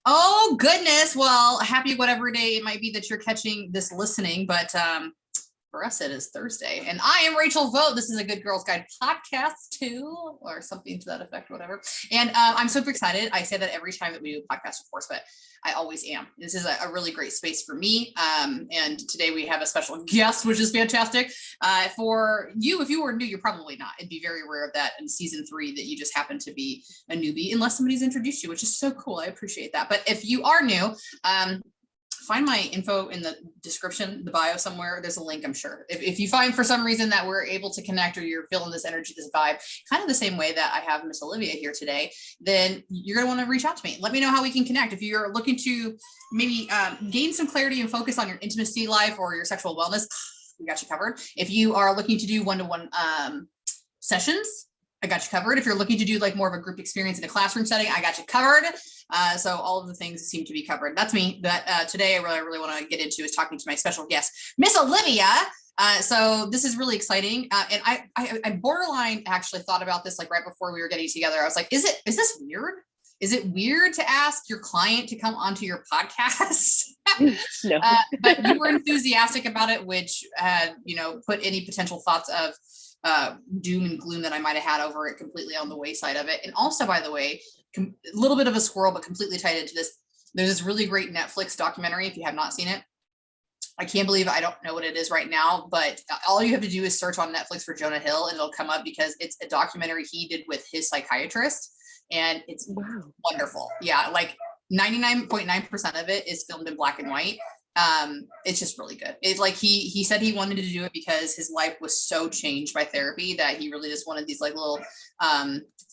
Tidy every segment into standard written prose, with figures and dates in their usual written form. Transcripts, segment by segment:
Oh, goodness. Well, happy whatever day it might be that you're catching this listening, but for us, it is Thursday. And I am Rachel Vogt. This is a Good Girls Guide podcast too, or something to that effect, whatever. And I'm super excited. I say that every time that we do a podcast, of course, but I always am. This is a really great space for me. And today we have a special guest, which is fantastic. For you, if you were new, you're probably not. It'd be very rare of that in season 3 that you just happen to be a newbie, unless somebody's introduced you, which is so cool. I appreciate that. But if you are new, find my info in the description, the bio somewhere. There's a link, I'm sure. If you find for some reason that we're able to connect or you're feeling this energy, this vibe, kind of the same way that I have Miss Olivia here today, then you're going to want to reach out to me. Let me know how we can connect. If you're looking to maybe gain some clarity and focus on your intimacy life or your sexual wellness, we got you covered. If you are looking to do one-to-one sessions, I got you covered. If you're looking to do like more of a group experience in a classroom setting, I got you covered. So all of the things seem to be covered. That's me. But today I really want to get into is talking to my special guest, Miss Olivia. So this is really exciting. And I borderline actually thought about this like right before we were getting together. I was like, is this weird? Is it weird to ask your client to come onto your podcast? No. But you were enthusiastic about it, which put any potential thoughts of doom and gloom that I might have had over it completely on the wayside of it. And also, by the way, a little bit of a squirrel, but completely tied into this. There's this really great Netflix documentary. If you have not seen it, I can't believe I don't know what it is right now, but all you have to do is search on Netflix for Jonah Hill and it'll come up because it's a documentary he did with his psychiatrist. And it's wonderful. Yeah. Like 99.9% of it is filmed in black and white. It's just really good. It's like he said he wanted to do it because his life was so changed by therapy that he really just wanted these like little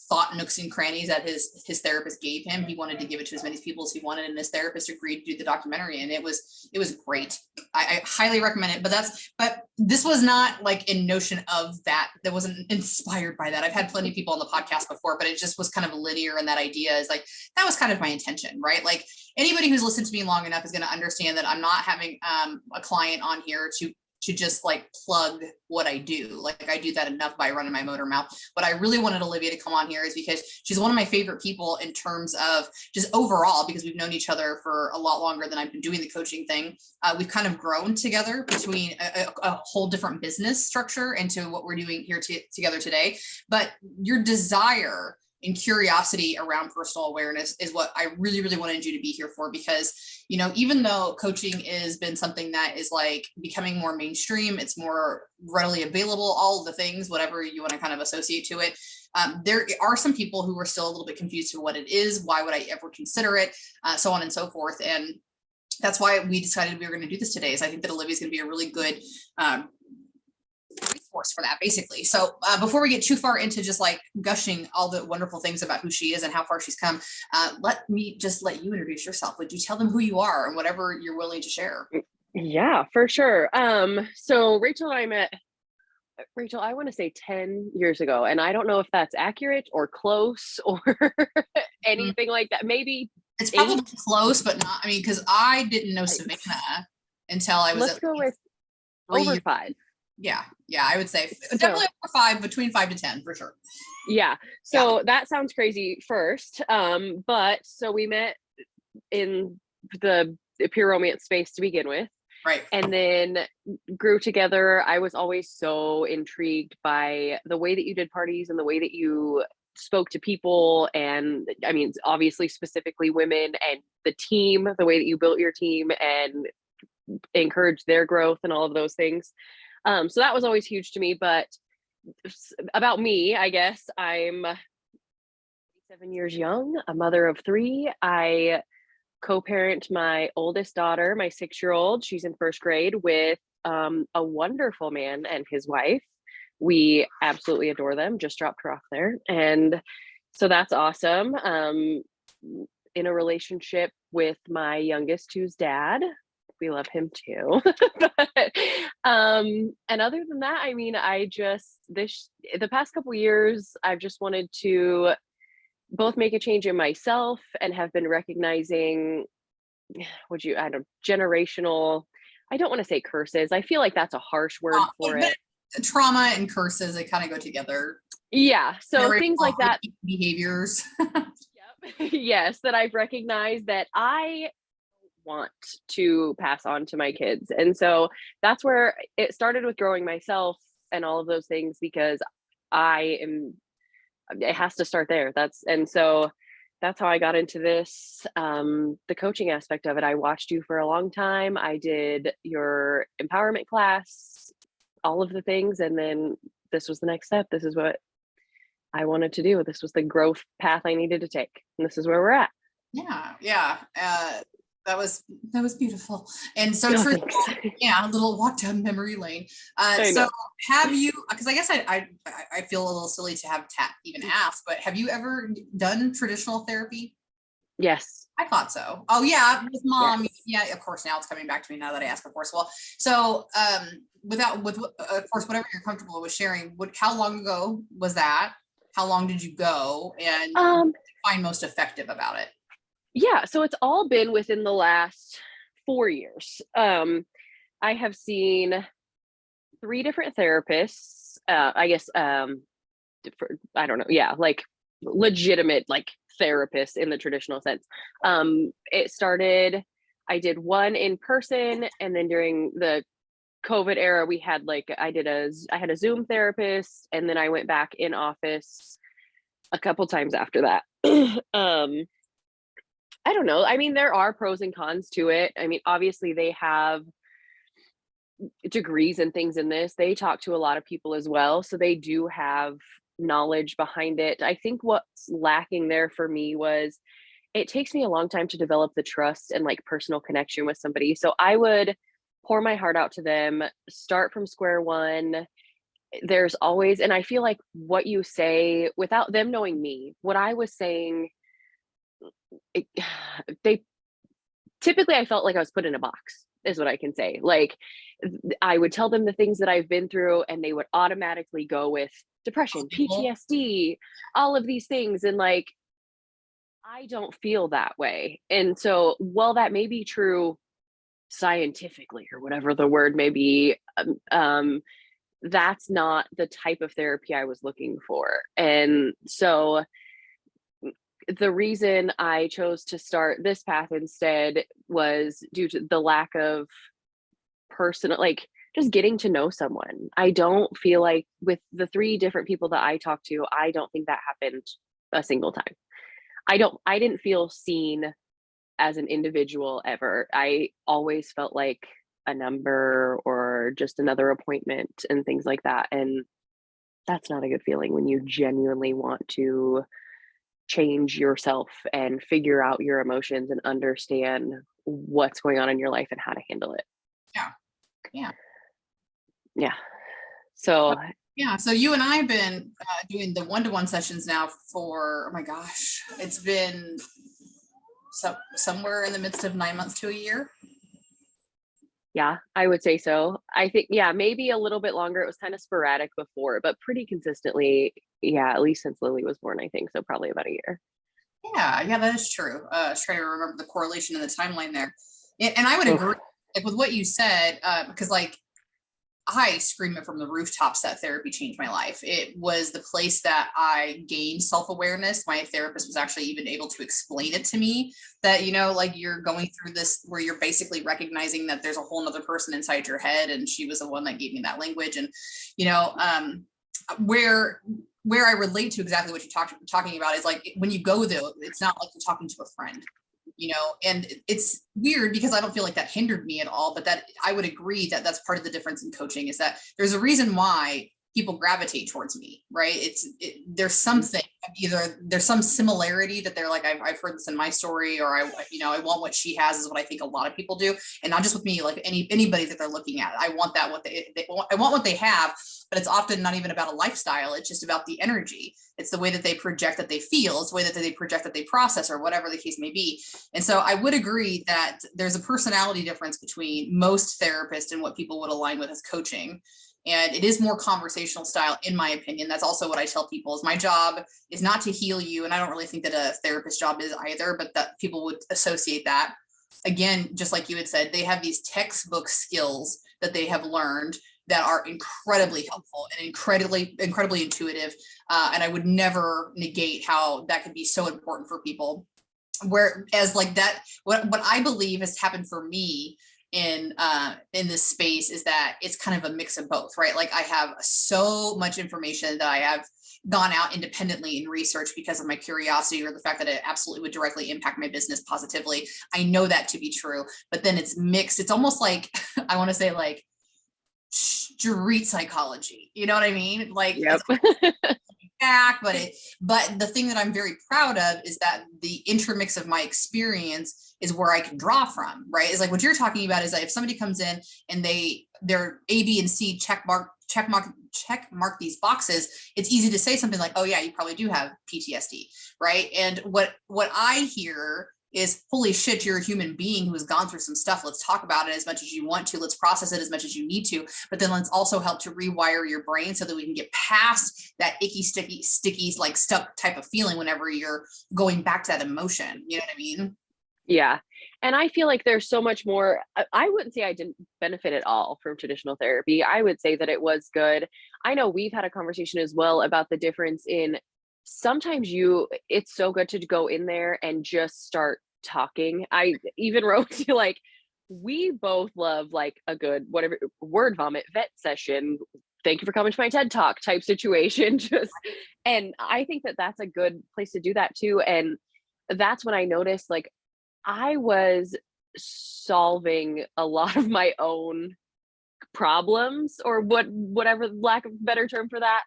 thought nooks and crannies that his therapist gave him. He wanted to give it to as many people as he wanted, and his therapist agreed to do the documentary, and it was great. I highly recommend it. But this was not like in notion of that wasn't inspired by that. I've had plenty of people on the podcast before, but it just was kind of linear, and that idea is like that was kind of my intention, right? Like anybody who's listened to me long enough is going to understand that I'm not having a client on here to just like plug what I do. Like I do that enough by running my motor mouth. What I really wanted Olivia to come on here is because she's one of my favorite people in terms of just overall, because we've known each other for a lot longer than I've been doing the coaching thing. We've kind of grown together between a whole different business structure into what we're doing here together today. But your desire and curiosity around personal awareness is what I really, really wanted you to be here for, because, even though coaching has been something that is like becoming more mainstream, it's more readily available, all of the things, whatever you want to kind of associate to it. There are some people who are still a little bit confused to what it is. Why would I ever consider it? So on and so forth. And that's why we decided we were going to do this today. Is I think that Olivia is going to be a really good resource for that, basically. So before we get too far into just like gushing all the wonderful things about who she is and how far she's come, let me just let you introduce yourself. Would you tell them who you are and whatever you're willing to share? Yeah, for sure. So Rachel and I met, I want to say 10 years ago, and I don't know if that's accurate or close or anything like that. Maybe it's probably close, but not, because I didn't know Savannah until I was Let's go with over 5. Yeah, I would say definitely over 5, between 5 to 10 for sure. Yeah. So that sounds crazy first. But so we met in the pure romance space to begin with. Right. And then grew together. I was always so intrigued by the way that you did parties and the way that you spoke to people. And obviously specifically women, and the team, the way that you built your team and encouraged their growth and all of those things. So that was always huge to me. But about me, I guess I'm 7 years young, a mother of 3. I co-parent my oldest daughter, my 6-year-old. She's in 1st grade with a wonderful man and his wife. We absolutely adore them. Just dropped her off there. And so that's awesome. In a relationship with my youngest, who's dad. We love him too. And other than that, the past couple years, I've just wanted to both make a change in myself and have been recognizing, generational, I don't want to say curses. I feel like that's a harsh word for it. Trauma and curses, they kind of go together. Yeah. So things like that. Behaviors. Yep. yes, that I've recognized that I want to pass on to my kids. And so that's where it started with growing myself and all of those things, because it has to start there. So that's how I got into this, the coaching aspect of it. I watched you for a long time. I did your empowerment class, all of the things. And then this was the next step. This is what I wanted to do. This was the growth path I needed to take. And this is where we're at. Yeah. Yeah. That was beautiful. And so Oh, true. thanks. Yeah. A little walk down memory lane. I So know. have you, because I guess I feel a little silly to have even asked, but have you ever done traditional therapy? Yes. I thought so. Oh yeah. With mom. Yes. Yeah. Of course. Now it's coming back to me now that I asked, of course. Well, so, of course, whatever you're comfortable with sharing, how long ago was that? How long did you go, and what did you find most effective about it? Yeah, so it's all been within the last 4 years. I have seen 3 different therapists, I guess, I don't know, yeah, like legitimate, like therapists in the traditional sense. It started, I did one in person, and then during the COVID era, we had I had a Zoom therapist, and then I went back in office a couple times after that. I don't know. I mean, there are pros and cons to it. I mean, obviously they have degrees and things in this. They talk to a lot of people as well, so they do have knowledge behind it. I think what's lacking there for me was it takes me a long time to develop the trust and like personal connection with somebody. So I would pour my heart out to them, start from square one. There's always, and I feel like what you say without them knowing me, what I was saying, it, they typically, I felt like I was put in a box, is what I can say. Like, I would tell them the things that I've been through, and they would automatically go with depression, PTSD, all of these things. And like, I don't feel that way. And so, while that may be true scientifically or whatever the word may be, that's not the type of therapy I was looking for. And so, the reason I chose to start this path instead was due to the lack of personal, like just getting to know someone. I don't feel like with the 3 different people that I talked to, I don't think that happened a single time. I didn't feel seen as an individual ever. I always felt like a number or just another appointment and things like that. And that's not a good feeling when you genuinely want to change yourself and figure out your emotions and understand what's going on in your life and how to handle it. Yeah. Yeah. Yeah. So yeah. So you and I have been doing the one-to-one sessions now for, oh my gosh, it's been somewhere in the midst of 9 months to a year. yeah, I would say so. I think, yeah, maybe a little bit longer. It was kind of sporadic before, but pretty consistently. Yeah, at least since Lily was born, I think. So probably about a year. Yeah. Yeah, that is true. I was trying to remember the correlation in the timeline there. And I would agree like with what you said, because like I scream it from the rooftops that therapy changed my life. It was the place that I gained self-awareness. My therapist was actually even able to explain it to me that, like you're going through this where you're basically recognizing that there's a whole nother person inside your head. And she was the one that gave me that language. And, where I relate to exactly what you're talking about is like, when you go there, it's not like you're talking to a friend. And it's weird because I don't feel like that hindered me at all, but that I would agree that that's part of the difference in coaching is that there's a reason why people gravitate towards me, right? There's something, either there's some similarity that they're like, I've heard this in my story, or I want what she has is what I think a lot of people do. And not just with me, like anybody that they're looking at, I want that, I want what they have, but it's often not even about a lifestyle. It's just about the energy. It's the way that they project that they feel. It's the way that they project that they process, or whatever the case may be. And so I would agree that there's a personality difference between most therapists and what people would align with as coaching. And it is more conversational style, in my opinion. That's also what I tell people is my job is not to heal you. And I don't really think that a therapist job is either, but that people would associate that. Again, just like you had said, they have these textbook skills that they have learned that are incredibly helpful and incredibly intuitive. And I would never negate how that could be so important for people. whereas like that, what I believe has happened for me in this space is that it's kind of a mix of both, right? Like I have so much information that I have gone out independently in research because of my curiosity or the fact that it absolutely would directly impact my business positively. I know that to be true, but then it's mixed. It's almost like, I want to say like street psychology. You know what I mean? Like, Yep. back, but the thing that I'm very proud of is that the intermix of my experience is where I can draw from, right? Is like what you're talking about is that if somebody comes in and they're A, B, and C check mark these boxes, it's easy to say something like, oh yeah, you probably do have PTSD, right? And what I hear is, holy shit, you're a human being who has gone through some stuff. Let's talk about it as much as you want to. Let's process it as much as you need to. But then let's also help to rewire your brain so that we can get past that icky, sticky, like stuck type of feeling whenever you're going back to that emotion. You know what I mean? Yeah. And I feel like there's so much more. I wouldn't say I didn't benefit at all from traditional therapy. I would say that it was good. I know we've had a conversation as well about the difference in sometimes it's so good to go in there and just start talking. I even wrote to like, we both love like a good, whatever, word vomit vet session. Thank you for coming to my TED Talk type situation. And I think that that's a good place to do that too. And that's when I noticed like I was solving a lot of my own problems or whatever lack of a better term for that,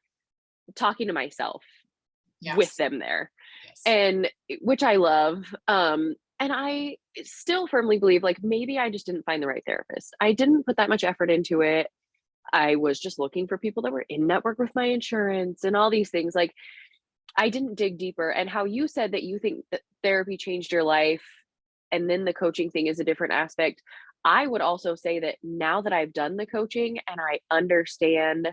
talking to myself. Yes. With them there. Yes. And which I love. And I still firmly believe like maybe I just didn't find the right therapist. I didn't put that much effort into it. I was just looking for people that were in network with my insurance and all these things. Like I didn't dig deeper. And how you said that you think that therapy changed your life and then the coaching thing is a different aspect. I would also say that now that I've done the coaching and I understand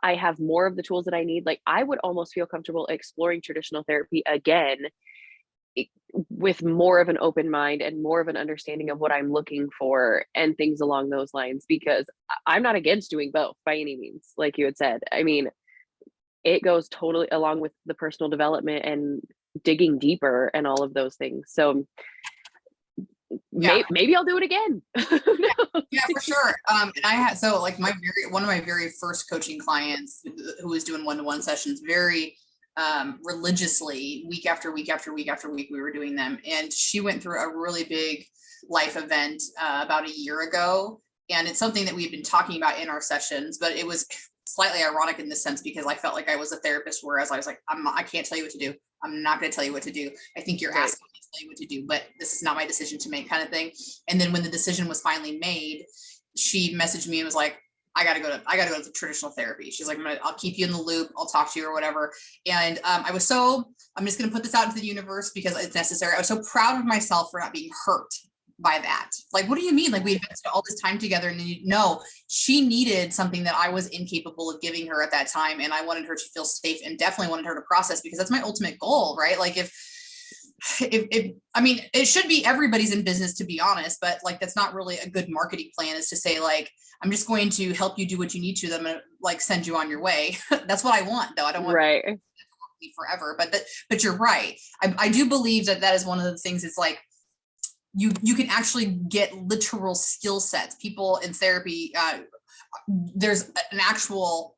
I have more of the tools that I need, like I would almost feel comfortable exploring traditional therapy again with more of an open mind and more of an understanding of what I'm looking for and things along those lines, because I'm not against doing both by any means. Like you had said, I mean, it goes totally along with the personal development and digging deeper and all of those things. So maybe I'll do it again. Yeah, for sure. And I had, so like one of my very first coaching clients who was doing one-to-one sessions very religiously, week after week after week after week, we were doing them. And she went through a really big life event about a year ago. And it's something that we've been talking about in our sessions, but it was slightly ironic in this sense because I felt like I was a therapist, whereas I was like, I can't tell you what to do. I'm not going to tell you what to do. I think you're asking me to tell you what to do, but this is not my decision to make, kind of thing. And then when the decision was finally made, she messaged me and was like, I gotta go to traditional therapy. She's like, I'll keep you in the loop. I'll talk to you or whatever. And I'm just going to put this out into the universe because it's necessary. I was so proud of myself for not being hurt by that. Like, what do you mean? Like, we invested all this time together and no, she needed something that I was incapable of giving her at that time. And I wanted her to feel safe and definitely wanted her to process, because that's my ultimate goal, right? Like if I mean, it should be everybody's in business, to be honest, but like, that's not really a good marketing plan, is to say like, I'm just going to help you do what you need to, then I'm going to like send you on your way. That's what I want though. I don't want to forever, but you're right. I do believe that is one of the things. It's like, you can actually get literal skill sets. People in therapy, there's an actual,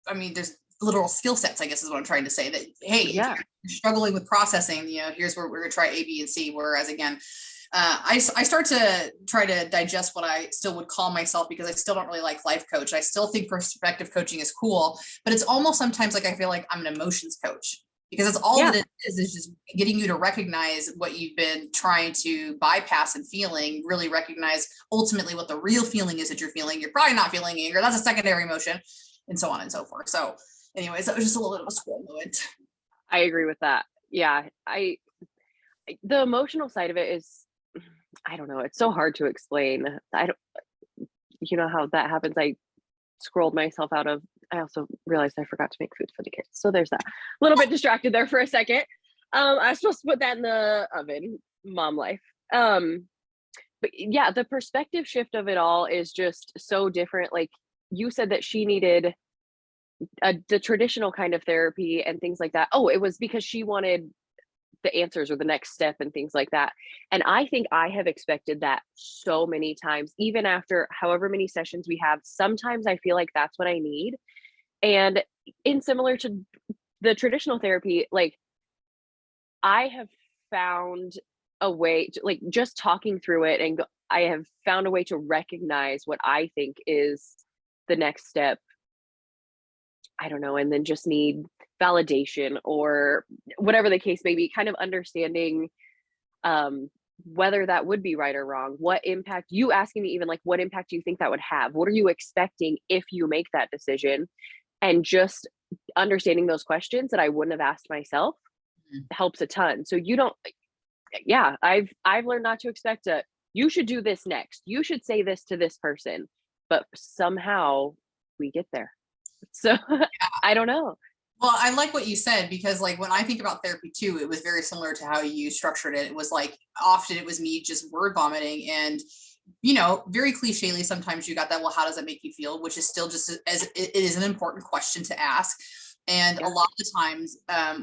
there's literal skill sets, I guess is what I'm trying to say, that, hey, if you're struggling with processing, here's where we're going to try A, B, and C. Whereas again, I start to try to digest what I still would call myself, because I still don't really like life coach. I still think perspective coaching is cool, but it's almost sometimes like I feel like I'm an emotions coach, because that's all that it is just getting you to recognize what you've been trying to bypass and feeling, really recognize ultimately what the real feeling is that you're feeling. You're probably not feeling anger. That's a secondary emotion, and so on and so forth. So anyways, that was just a little bit of a squirrel moment. I agree with that. Yeah. The emotional side of it is, I don't know. It's so hard to explain. You know how that happens. I scrolled myself out of, I also realized I forgot to make food for the kids. So there's that. A little bit distracted there for a second. I was supposed to put that in the oven, mom life. But yeah, the perspective shift of it all is just so different. Like you said that she needed the traditional kind of therapy and things like that. Oh, it was because she wanted the answers or the next step and things like that. And I think I have expected that so many times, even after however many sessions we have. Sometimes I feel like that's what I need. And in similar to the traditional therapy, like I have found a way to, like, just talking through it, and I have found a way to recognize what I think is the next step. I don't know, and then just need validation or whatever the case may be, kind of understanding um whether that would be right or wrong. What impact, you asking me even, like, what impact do you think that would have? What are you expecting if you make that decision? And just understanding those questions that I wouldn't have asked myself Mhm. helps a ton. So you don't, yeah, I've learned not to expect a, you should do this next. You should say this to this person. But somehow we get there. So I don't know. Well, I like what you said, because like when I think about therapy too, it was very similar to how you structured it. It was like often it was me just word vomiting, and very clichely, sometimes you got that, well, how does that make you feel? Which is still just as it is an important question to ask. And a Yeah. lot of the times,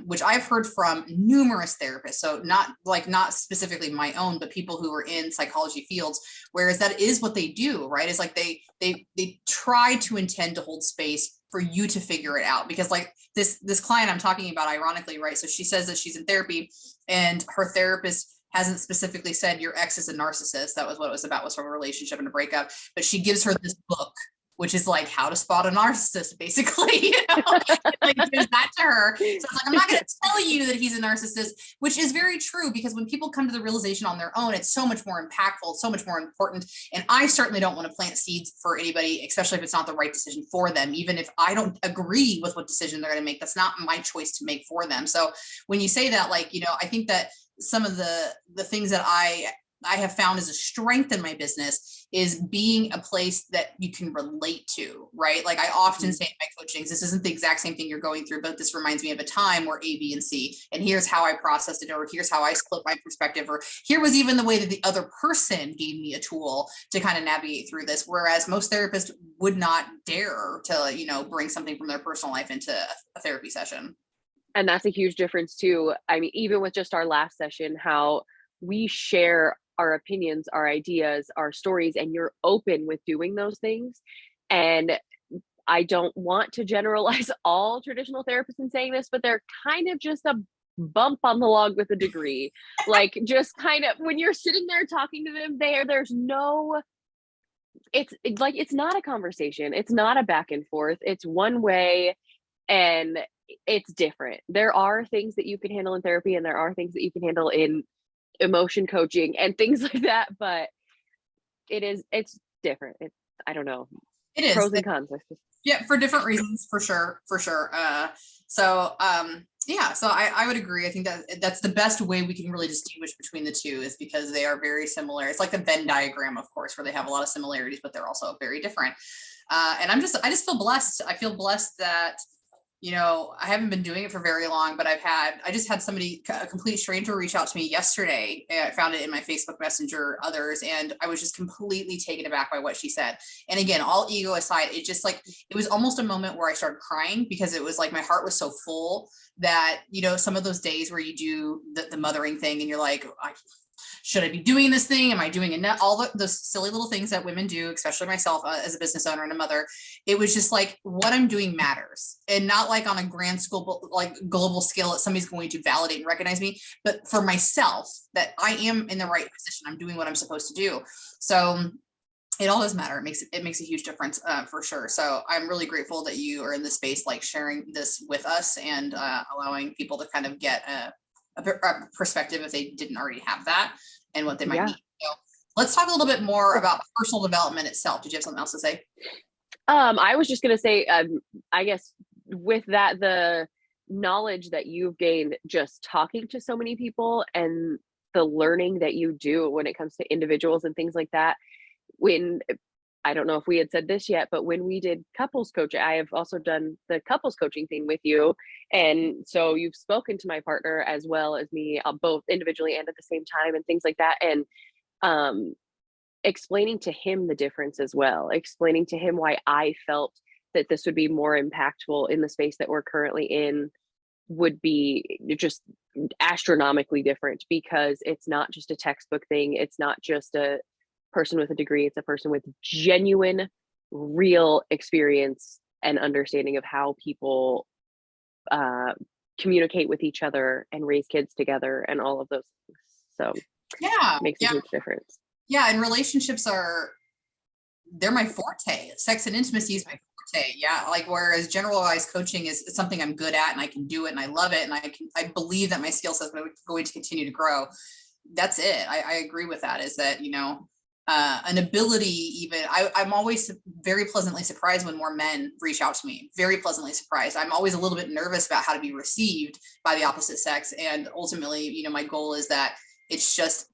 which I've heard from numerous therapists, so not specifically my own, but people who are in psychology fields, whereas that is what they do, right? It's like they try to intend to hold space for you to figure it out. Because like this client I'm talking about, ironically, right? So she says that she's in therapy, and her therapist hasn't specifically said your ex is a narcissist. That was what it was about, was from a relationship and a breakup. But she gives her this book, which is like how to spot a narcissist, basically. Like gives that to her. So it's like, I'm not going to tell you that he's a narcissist, which is very true, because when people come to the realization on their own, it's so much more impactful, so much more important. And I certainly don't want to plant seeds for anybody, especially if it's not the right decision for them. Even if I don't agree with what decision they're going to make, that's not my choice to make for them. So when you say that, like, I think that some of the things that I have found as a strength in my business is being a place that you can relate to, right? Like I often say in my coachings, this isn't the exact same thing you're going through, but this reminds me of a time where A, B, and C, and here's how I processed it, or here's how I split my perspective, or here was even the way that the other person gave me a tool to kind of navigate through this. Whereas most therapists would not dare to, bring something from their personal life into a therapy session. And that's a huge difference too. I mean, even with just our last session, how we share our opinions, our ideas, our stories, and you're open with doing those things. And I don't want to generalize all traditional therapists in saying this, but they're kind of just a bump on the log with a degree. Like, just kind of when you're sitting there talking to them, there's no, it's like, it's not a conversation. It's not a back and forth. It's one way, and it's different. There are things that you can handle in therapy, and there are things that you can handle in emotion coaching and things like that, but it's different. It's, I don't know, It is. pros and cons. Yeah, for different reasons, for sure, for sure. Yeah, so I would agree. I think that that's the best way we can really distinguish between the two, is because they are very similar. It's like the Venn diagram, of course, where they have a lot of similarities, but they're also very different. And I just feel blessed. I feel blessed that, I haven't been doing it for very long, but I just had somebody, a complete stranger, reach out to me yesterday. I found it in my Facebook Messenger, others, and I was just completely taken aback by what she said. And again, all ego aside, it just like, it was almost a moment where I started crying, because it was like, my heart was so full that, some of those days where you do the mothering thing and you're like, should I be doing this thing? Am I doing enough? All those silly little things that women do, especially myself as a business owner and a mother. It was just like, what I'm doing matters, and not like on a grand school, like global scale, that somebody's going to validate and recognize me, but for myself, that I am in the right position. I'm doing what I'm supposed to do. So it all does matter. It makes a huge difference, for sure. So I'm really grateful that you are in this space, like sharing this with us, and allowing people to kind of get a perspective if they didn't already have that, and what they might need. So let's talk a little bit more about personal development itself. Did you have something else to say? I was just going to say, I guess with that, the knowledge that you've gained just talking to so many people, and the learning that you do when it comes to individuals and things like that. When, I don't know if we had said this yet, but when we did couples coaching, I have also done the couples coaching thing with you. And so you've spoken to my partner as well as me, both individually and at the same time, and things like that. And explaining to him the difference as well, explaining to him why I felt that this would be more impactful in the space that we're currently in, would be just astronomically different, because it's not just a textbook thing. It's not just a person with a degree. It's a person with genuine, real experience and understanding of how people communicate with each other and raise kids together and all of those things. So Yeah. it makes a huge difference. Yeah. And relationships they're my forte. Sex and intimacy is my forte. Yeah. Like, whereas generalized coaching is something I'm good at and I can do it and I love it. And I believe that my skill set is going to continue to grow. That's it. I agree with that, is that, an ability, even I'm always very pleasantly surprised when more men reach out to me. Very pleasantly surprised. I'm always a little bit nervous about how to be received by the opposite sex. And ultimately, my goal is that it's just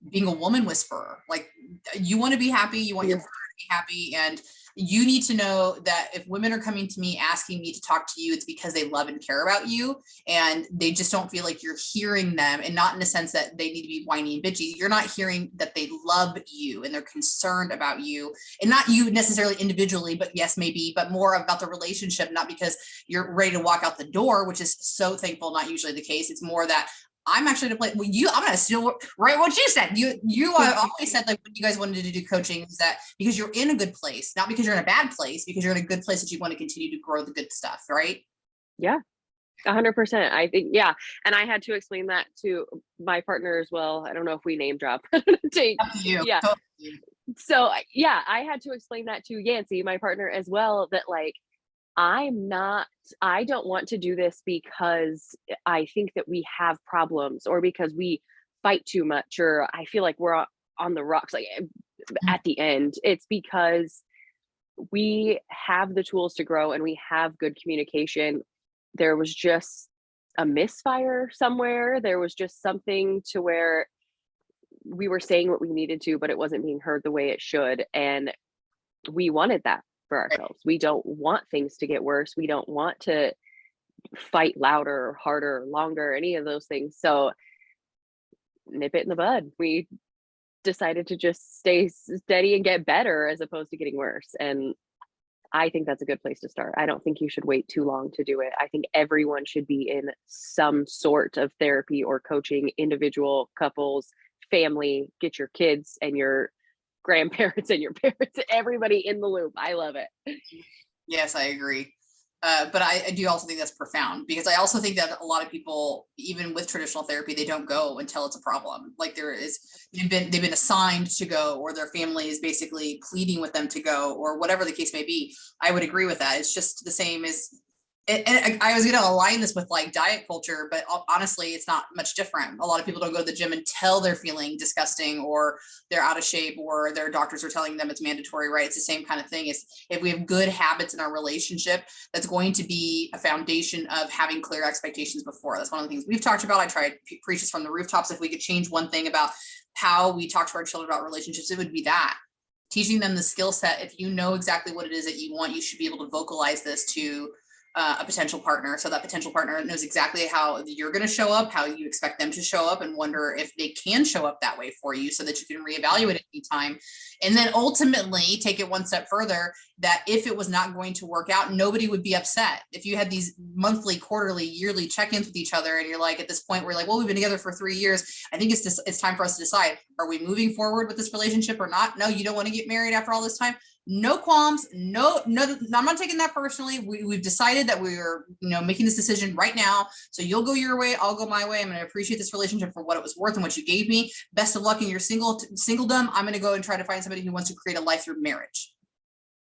being a woman whisperer. Like, you want to be happy, you want your partner to be happy, and you need to know that if women are coming to me asking me to talk to you, it's because they love and care about you, and they just don't feel like you're hearing them, and not in the sense that they need to be whiny and bitchy. You're not hearing that they love you and they're concerned about you, and not you necessarily individually, but yes, maybe, but more about the relationship, not because you're ready to walk out the door, which is so thankful, not usually the case. It's more that I'm actually to play. Well, I'm gonna steal right what you said. You always said, like, when you guys wanted to do coaching, is that because you're in a good place, not because you're in a bad place, because you're in a good place that you want to continue to grow the good stuff, right? Yeah, 100%. I think, yeah. And I had to explain that to my partner as well. I don't know if we name drop. Up to you. Yeah. Totally. So yeah, I had to explain that to Yancey, my partner, as well, that like, I don't want to do this because I think that we have problems, or because we fight too much, or I feel like we're on the rocks. Like, at the end, it's because we have the tools to grow and we have good communication. There was just a misfire somewhere. There was just something to where we were saying what we needed to, but it wasn't being heard the way it should. And we wanted that for ourselves. We don't want things to get worse. We don't want to fight louder, harder, longer, any of those things. So nip it in the bud. We decided to just stay steady and get better as opposed to getting worse. And I think that's a good place to start. I don't think you should wait too long to do it. I think everyone should be in some sort of therapy or coaching, individual, couples, family. Get your kids and your grandparents and your parents, everybody in the loop. I love it. Yes, I agree. But I do also think that's profound, because I also think that a lot of people, even with traditional therapy, they don't go until it's a problem. Like, they've been assigned to go, or their family is basically pleading with them to go, or whatever the case may be. I would agree with that. It's just the same as, and I was going to align this with like diet culture, but honestly, it's not much different. A lot of people don't go to the gym until they're feeling disgusting, or they're out of shape, or their doctors are telling them it's mandatory, right? It's the same kind of thing. Is if we have good habits in our relationship, that's going to be a foundation of having clear expectations before. That's one of the things we've talked about. I try to preach this from the rooftops. If we could change one thing about how we talk to our children about relationships, it would be that. Teaching them the skill set. If you know exactly what it is that you want, you should be able to vocalize this to a potential partner, so that potential partner knows exactly how you're going to show up, how you expect them to show up, and wonder if they can show up that way for you, so that you can reevaluate at any time. And then ultimately take it one step further, that if it was not going to work out, nobody would be upset. If you had these monthly, quarterly, yearly check-ins with each other, and you're like, at this point, we're like, well, we've been together for 3 years. I think it's time for us to decide, are we moving forward with this relationship or not? No, you don't want to get married after all this time. No qualms. No, I'm not taking that personally. We've decided that we're, making this decision right now. So you'll go your way, I'll go my way. I'm going to appreciate this relationship for what it was worth and what you gave me. Best of luck in your singledom. I'm going to go and try to find somebody who wants to create a life through marriage.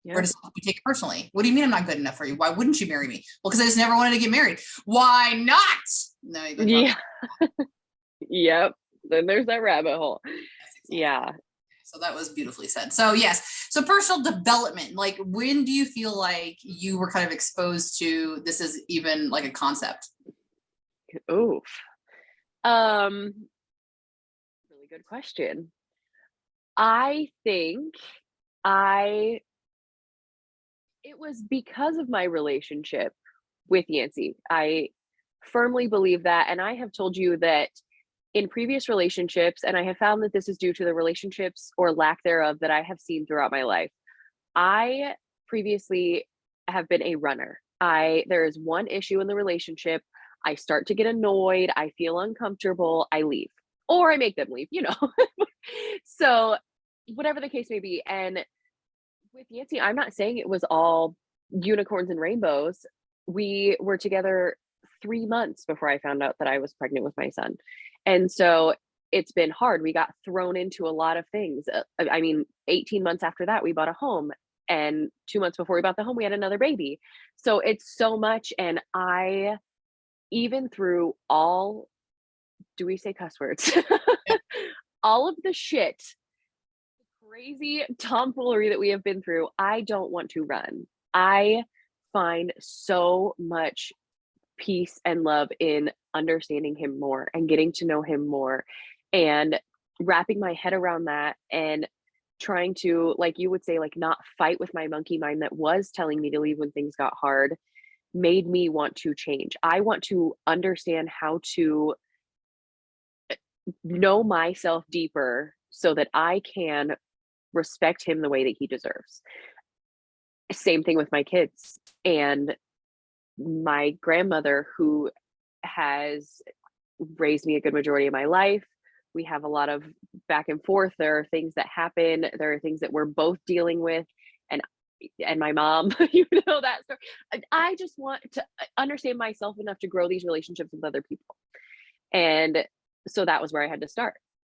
Yeah. Or does you take it personally? What do you mean I'm not good enough for you? Why wouldn't you marry me? Well, because I just never wanted to get married. Why not? No, you go. Yeah. Yep. Then there's that rabbit hole. Exactly. Yeah. So that was beautifully said. So yes. So personal development, like, when do you feel like you were kind of exposed to this as even like a concept? Oof. Really good question. I think it was because of my relationship with Yancey. I firmly believe that. And I have told you that in previous relationships, and I have found that this is due to the relationships or lack thereof that I have seen throughout my life. I previously have been a runner. There is one issue in the relationship. I start to get annoyed, I feel uncomfortable, I leave. Or I make them leave, you know. So whatever the case may be. And with Yancy, I'm not saying it was all unicorns and rainbows. We were together 3 months before I found out that I was pregnant with my son. And so it's been hard. We got thrown into a lot of things. I mean, 18 months after that, we bought a home. And 2 months before we bought the home, we had another baby. So it's so much. And even through all, do we say cuss words? Yeah. All of the shit, crazy tomfoolery that we have been through, I don't want to run. I find so much peace and love in understanding him more and getting to know him more and wrapping my head around that and trying to, like you would say, like not fight with my monkey mind that was telling me to leave when things got hard, made me want to change. I want to understand how to know myself deeper so that I can respect him the way that he deserves. Same thing with my kids and my grandmother, who has raised me a good majority of my life. We have a lot of back and forth. There are things that happen. There are things that we're both dealing with. And my mom, you know, that story. I just want to understand myself enough to grow these relationships with other people. And so that was where I had to start.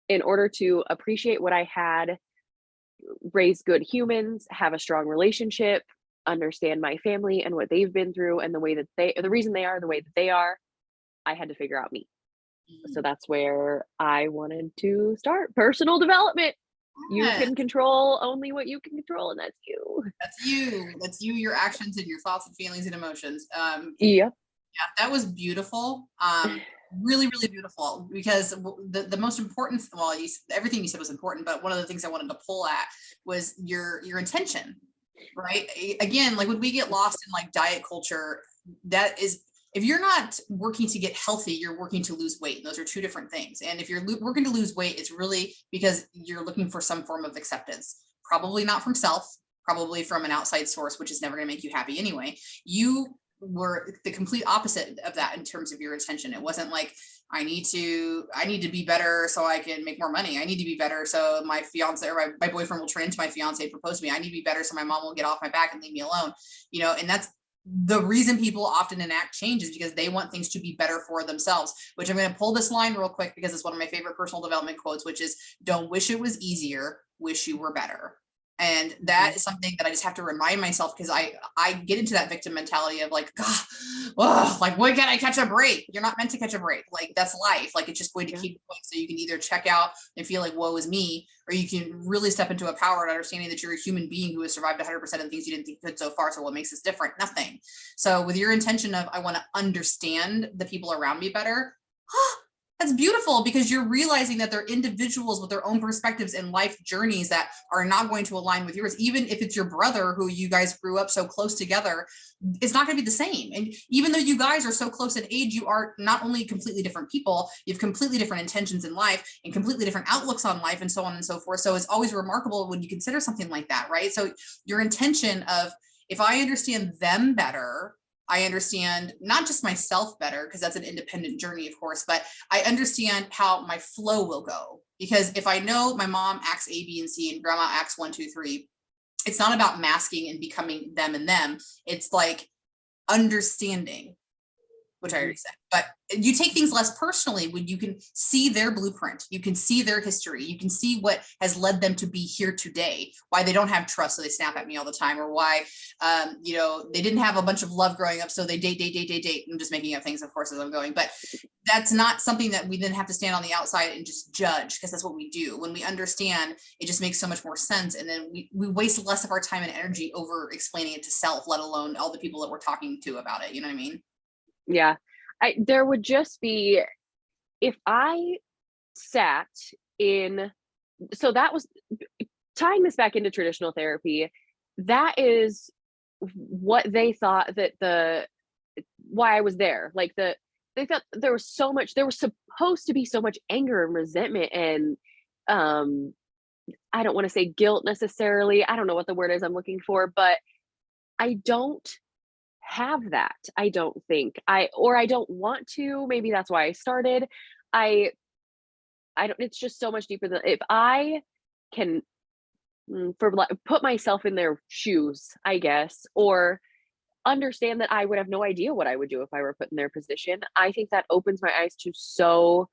In order to appreciate what I had, raise good humans, have a strong relationship, understand my family and what they've been through and the reason they are the way that they are, I had to figure out me. So that's where I wanted to start personal development. You Yes. can control only what you can control, and that's you. That's you, your actions and your thoughts and feelings and emotions. Yep. Yeah, that was beautiful. Really, really beautiful, because the most important, well, everything you said was important, but one of the things I wanted to pull at was your intention, right? Again, like when we get lost in like diet culture, that is, if you're not working to get healthy, you're working to lose weight. Those are two different things. And if you're working to lose weight, it's really because you're looking for some form of acceptance, probably not from self, probably from an outside source, which is never going to make you happy anyway. You were the complete opposite of that in terms of your intention. It wasn't like, I need to be better so I can make more money. I need to be better so my fiance or my boyfriend will turn into my fiance and propose to me. I need to be better so my mom will get off my back and leave me alone. You know, and that's the reason people often enact change, is because they want things to be better for themselves, which I'm going to pull this line real quick because it's one of my favorite personal development quotes, which is, don't wish it was easier, wish you were better. And that is something that I just have to remind myself, because I get into that victim mentality of like, God, oh, like, why can't I catch a break? You're not meant to catch a break. Like, that's life. Like, it's just going to keep going. So you can either check out and feel like, woe is me, or you can really step into a power and understanding that you're a human being who has survived 100% of the things you didn't think you could so far. So what makes this different? Nothing. So with your intention of, I want to understand the people around me better, that's beautiful, because you're realizing that they're individuals with their own perspectives and life journeys that are not going to align with yours. Even if it's your brother who you guys grew up so close together, it's not going to be the same. And even though you guys are so close in age, you are not only completely different people, you have completely different intentions in life and completely different outlooks on life and so on and so forth. So it's always remarkable when you consider something like that, right? So your intention of, if I understand them better, I understand not just myself better, because that's an independent journey, of course, but I understand how my flow will go. Because if I know my mom acts A, B, and C, and grandma acts 1, 2, 3, it's not about masking and becoming them and them. It's like understanding, which I already said, but you take things less personally when you can see their blueprint, you can see their history, you can see what has led them to be here today, why they don't have trust, so they snap at me all the time, or why, you know, they didn't have a bunch of love growing up, so they date. I'm just making up things, of course, as I'm going, but that's not something that we then have to stand on the outside and just judge, because that's what we do. When we understand, it just makes so much more sense. And then we waste less of our time and energy over explaining it to self, let alone all the people that we're talking to about it. You know what I mean? Yeah. There would just be, if I sat in, so that was tying this back into traditional therapy. That is what they thought that why I was there. Like they thought there was supposed to be so much anger and resentment and, I don't want to say guilt necessarily. I don't know what the word is I'm looking for, but I don't have that. I don't think I don't want to. Maybe that's why I started. I I don't, it's just so much deeper than if I can put myself in their shoes, I guess, or understand that I would have no idea what I would do if I were put in their position. I think that opens my eyes to so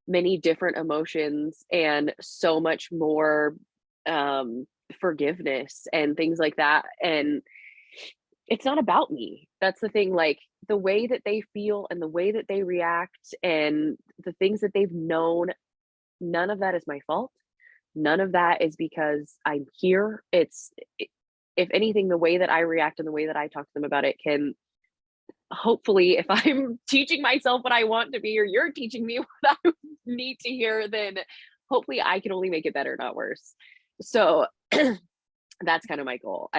many different emotions and so much more forgiveness and things like that. And it's not about me. That's the thing. Like the way that they feel and the way that they react and the things that they've known, none of that is my fault. None of that is because I'm here. If anything, the way that I react and the way that I talk to them about it can hopefully, if I'm teaching myself what I want to be, or you're teaching me what I need to hear, then hopefully I can only make it better, not worse. So that's kind of my goal.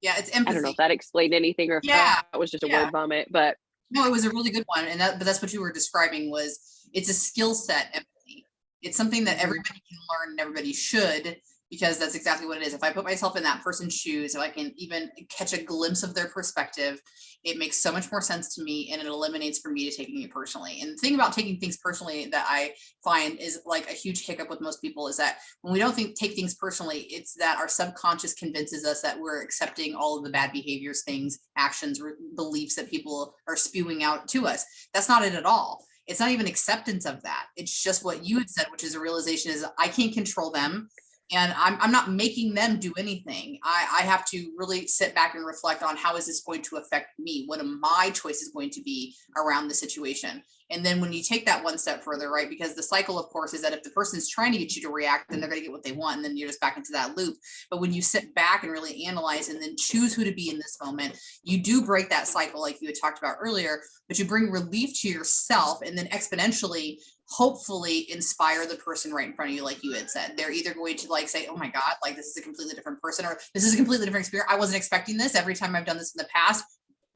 Yeah, it's I don't know empathy. if that explained anything or if Yeah, that was just a yeah. word vomit, but No, it was a really good one. But that's what you were describing was it's a skill set, empathy. It's something that mhm, everybody can learn and everybody should, because that's exactly what it is. If I put myself in that person's shoes, if I can even catch a glimpse of their perspective, it makes so much more sense to me and it eliminates for me to taking it personally. And the thing about taking things personally that I find is like a huge hiccup with most people is that when we don't take things personally, it's that our subconscious convinces us that we're accepting all of the bad behaviors, things, actions, beliefs that people are spewing out to us. That's not it at all. It's not even acceptance of that. It's just what you had said, which is a realization is I can't control them and I'm not making them do anything. I have to really sit back and reflect on how is this going to affect me? What are my choices going to be around the situation? And then when you take that one step further, right? Because the cycle, of course, is that if the person is trying to get you to react, then they're going to get what they want. And then you're just back into that loop. But when you sit back and really analyze and then choose who to be in this moment, you do break that cycle like you had talked about earlier, but you bring relief to yourself and then exponentially hopefully inspire the person right in front of you. Like you had said, they're either going to like say, oh my God, like this is a completely different person, or this is a completely different experience. I wasn't expecting this. Every time I've done this in the past,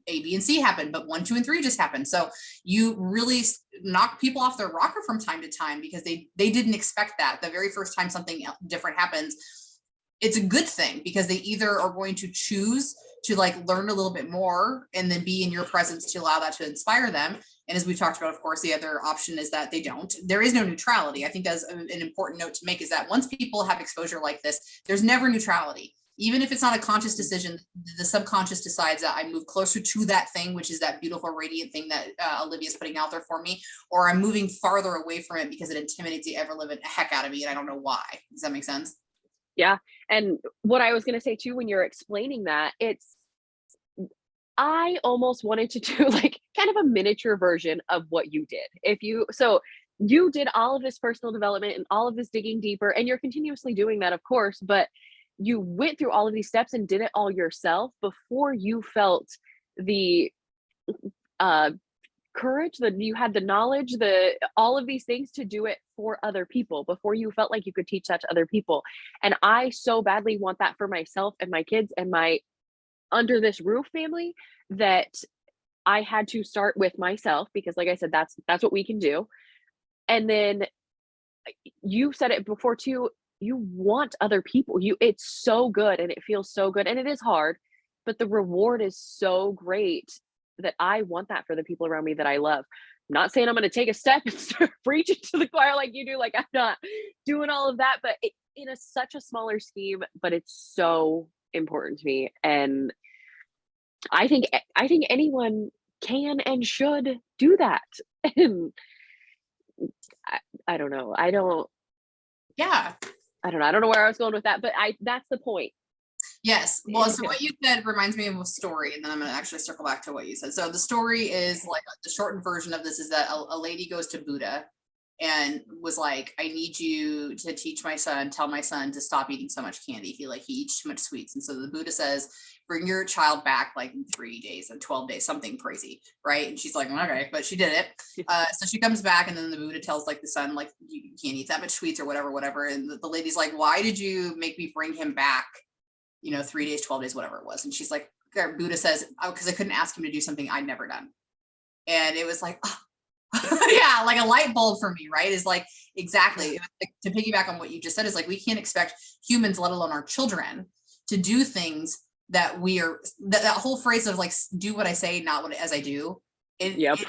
A, B, and C happened, but 1, 2, and 3 just happened. So you really knock people off their rocker from time to time because they didn't expect that. The very first time something different happens, it's a good thing because they either are going to choose to like learn a little bit more and then be in your presence to allow that to inspire them. And as we talked about, of course, the other option is that they don't. There is no neutrality. I think that's an important note to make is that once people have exposure like this, there's never neutrality. Even if it's not a conscious decision, the subconscious decides that I move closer to that thing, which is that beautiful, radiant thing that Olivia is putting out there for me, or I'm moving farther away from it because it intimidates the ever-living heck out of me and I don't know why. Does that make sense? yeah. And what I was going to say too, when you're explaining that, I almost wanted to do like kind of a miniature version of what you did. So you did all of this personal development and all of this digging deeper, and you're continuously doing that, of course, but you went through all of these steps and did it all yourself before you felt the uh, courage, that you had the knowledge, all of these things to do it for other people before you felt like you could teach that to other people. And I so badly want that for myself and my kids and my under this roof family, that I had to start with myself because like I said, that's what we can do. And then you said it before too, you want other people. It's so good and it feels so good and it is hard, but the reward is so great that I want that for the people around me that I love. I'm not saying I'm going to take a step and start preaching to the choir like you do, like I'm not doing all of that, but in such a smaller scheme, but it's so important to me. And I think anyone can and should do that. And I, I don't know. Yeah. I don't know. I don't know where I was going with that, but that's the point. Yes. Well, so what you said reminds me of a story, and then I'm going to actually circle back to what you said. So the story is like the shortened version of this is that a lady goes to Buddha and was like, I need you to tell my son to stop eating so much candy. He eats too much sweets. And so the Buddha says, bring your child back like in 3 days or 12 days, something crazy. Right. And she's like, okay, but she did it. So she comes back and then the Buddha tells like the son, like, you can't eat that much sweets or whatever. And the lady's like, why did you make me bring him back? 3 days, 12 days, whatever it was. And she's like, Buddha says, oh, because I couldn't ask him to do something I'd never done. And it was like, oh. Yeah, like a light bulb for me, right? Is like, exactly. To piggyback on what you just said is like, we can't expect humans, let alone our children, to do things that we are, that whole phrase of like, do what I say, not what as I do. Yep.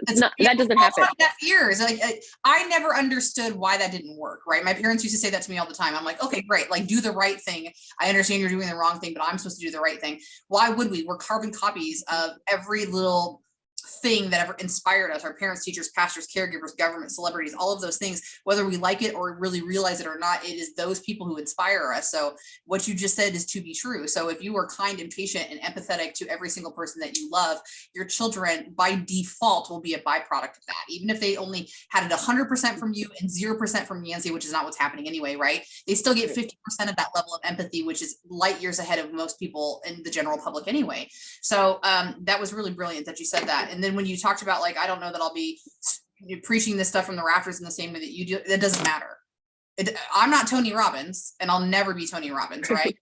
That doesn't happen. Years. Like I never understood why that didn't work. Right. My parents used to say that to me all the time. I'm like, okay, great. Like do the right thing. I understand you're doing the wrong thing, but I'm supposed to do the right thing. Why would we? We're carbon copies of every little thing that ever inspired us, our parents, teachers, pastors, caregivers, government, celebrities, all of those things, whether we like it or really realize it or not, it is those people who inspire us. So what you just said is to be true. So if you are kind and patient and empathetic to every single person that you love, your children by default will be a byproduct of that. Even if they only had it 100% from you and 0% from Nancy, which is not what's happening anyway, right? They still get 50% of that level of empathy, which is light years ahead of most people in the general public anyway. So that was really brilliant that you said that. And then when you talked about like, I don't know that I'll be preaching this stuff from the rafters in the same way that you do, that doesn't matter. I'm not Tony Robbins and I'll never be Tony Robbins, right?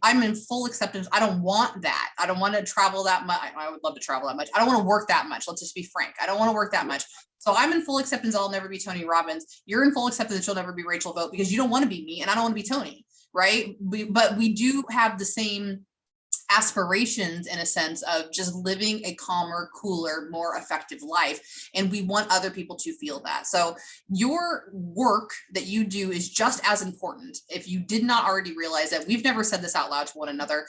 I'm in full acceptance. I don't want that. I don't want to travel that much. I would love to travel that much. I don't want to work that much. Let's just be frank. I don't want to work that much. So I'm in full acceptance. I'll never be Tony Robbins. You're in full acceptance that you'll never be Rachel Vogt because you don't want to be me and I don't want to be Tony, right? But we do have the same aspirations in a sense of just living a calmer, cooler, more effective life. And we want other people to feel that. So your work that you do is just as important. If you did not already realize that, we've never said this out loud to one another,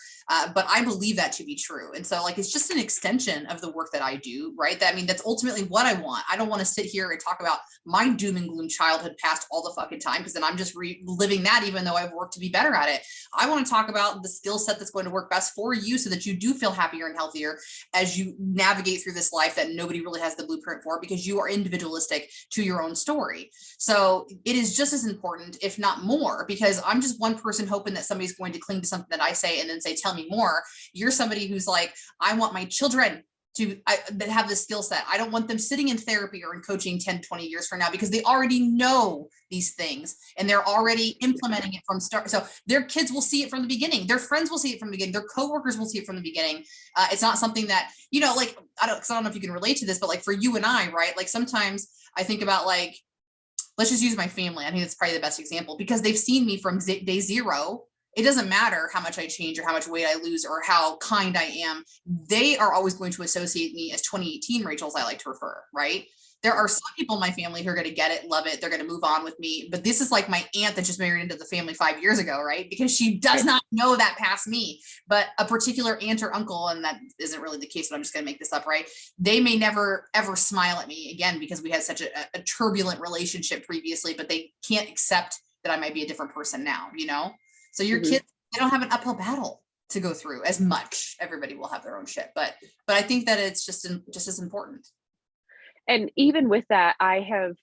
but I believe that to be true. And so like, it's just an extension of the work that I do, right? That, I mean, that's ultimately what I want. I don't want to sit here and talk about my doom and gloom childhood past all the fucking time, because then I'm just reliving that, even though I've worked to be better at it. I want to talk about the skill set that's going to work best for you so that you do feel happier and healthier as you navigate through this life that nobody really has the blueprint for, because you are individualistic to your own story. So it is just as important, if not more, because I'm just one person hoping that somebody's going to cling to something that I say and then say, tell me more. You're somebody who's like, I want my children that have this skill set. I don't want them sitting in therapy or in coaching 10, 20 years from now, because they already know these things and they're already implementing it from start. So their kids will see it from the beginning. Their friends will see it from the beginning. Their coworkers will see it from the beginning. It's not something that, you know, like, I don't know if you can relate to this, but like for you and I, right? Like sometimes I think about like, let's just use my family. I think that's probably the best example, because they've seen me from day zero. It doesn't matter how much I change or how much weight I lose or how kind I am. They are always going to associate me as 2018 Rachel, as I like to refer, right? There are some people in my family who are going to get it, love it. They're going to move on with me. But this is like my aunt that just married into the family 5 years ago, right? Because she does not know that past me. But a particular aunt or uncle, and that isn't really the case, but I'm just going to make this up, right? They may never, ever smile at me again because we had such a turbulent relationship previously, but they can't accept that I might be a different person now, you know? So your kids, they don't have an uphill battle to go through as much. Everybody will have their own shit, but I think that it's just as important. And even with that, I have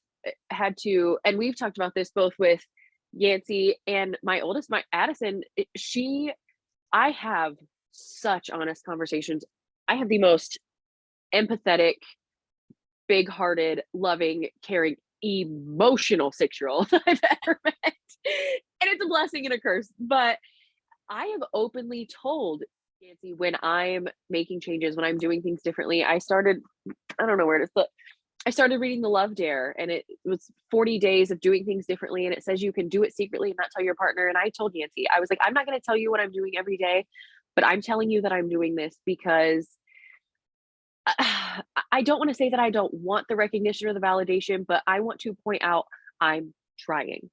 had to, and we've talked about this both with Yancey and my oldest, my Addison, I have such honest conversations. I have the most empathetic, big-hearted, loving, caring, emotional 6-year-old I've ever met. And it's a blessing and a curse, but I have openly told Nancy when I'm making changes, when I'm doing things differently. I don't know where it is, but I started reading The Love Dare, and it was 40 days of doing things differently. And it says you can do it secretly and not tell your partner. And I told Nancy, I was like, I'm not going to tell you what I'm doing every day, but I'm telling you that I'm doing this because I don't want to say that I don't want the recognition or the validation, but I want to point out I'm trying.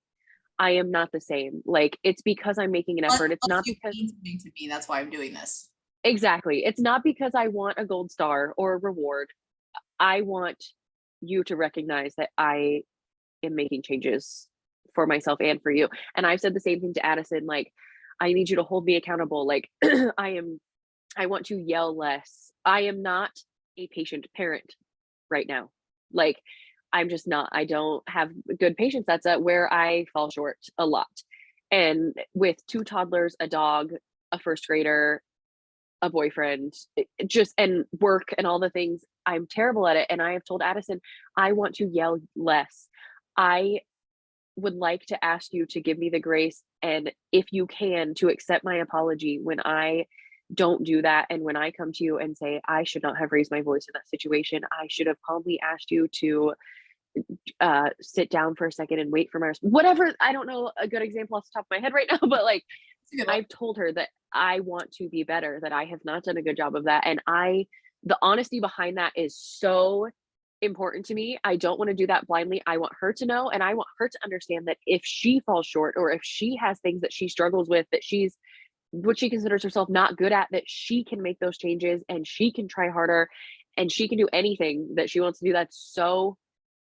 I am not the same. Like, it's because I'm making an effort. It's not because to me, that's why I'm doing this. Exactly. It's not because I want a gold star or a reward. I want you to recognize that I am making changes for myself and for you. And I've said the same thing to Addison. Like, I need you to hold me accountable. Like, I want to yell less. I am not a patient parent right now. Like, I'm just not. I don't have good patience. That's where I fall short a lot. And with 2 toddlers, a dog, a first grader, a boyfriend, and work and all the things, I'm terrible at it. And I have told Addison, I want to yell less. I would like to ask you to give me the grace, and if you can, to accept my apology when I don't do that. And when I come to you and say, I should not have raised my voice in that situation, I should have calmly asked you to sit down for a second and wait for my whatever. I don't know a good example off the top of my head right now, but like, I've told her that I want to be better, that I have not done a good job of that. And the honesty behind that is so important to me. I don't want to do that blindly. I want her to know, and I want her to understand that if she falls short, or if she has things that she struggles with, that she's what she considers herself not good at, that she can make those changes and she can try harder and she can do anything that she wants to do. That's so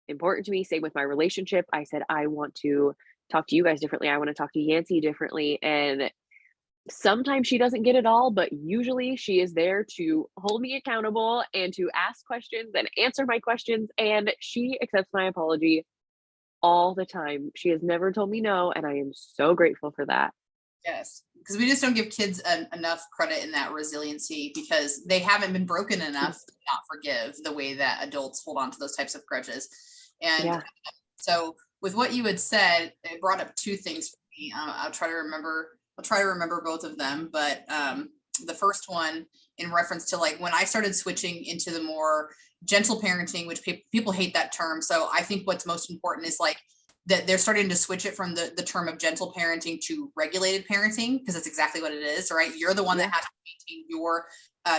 important to me. Same with my relationship. I said, I want to talk to you guys differently. I want to talk to Yancey differently. And sometimes she doesn't get it all, but usually she is there to hold me accountable and to ask questions and answer my questions. And she accepts my apology all the time. She has never told me no. And I am so grateful for that. Yes, because we just don't give kids enough credit in that resiliency, because they haven't been broken enough to not forgive the way that adults hold on to those types of grudges. And Yeah. so with what you had said, it brought up two things for me. I'll try to remember both of them. But the first one, in reference to like when I started switching into the more gentle parenting, which people hate that term. So I think what's most important is like that they're starting to switch it from the term of gentle parenting to regulated parenting, because that's exactly what it is, right? You're the one that has to maintain your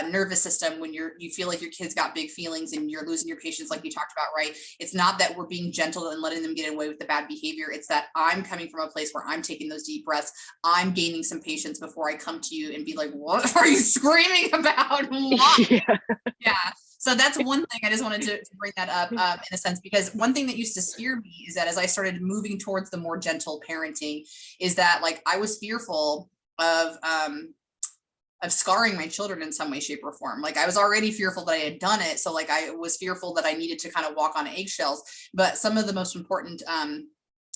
nervous system when you feel like your kid's got big feelings and you're losing your patience, like you talked about, right? It's not that we're being gentle and letting them get away with the bad behavior. It's that I'm coming from a place where I'm taking those deep breaths. I'm gaining some patience before I come to you and be like, what are you screaming about? Yeah. So that's one thing I just wanted to bring that up in a sense, because one thing that used to scare me is that as I started moving towards the more gentle parenting, is that like I was fearful of scarring my children in some way, shape, or form. Like I was already fearful that I had done it. So like I was fearful that I needed to kind of walk on eggshells. But some of the most important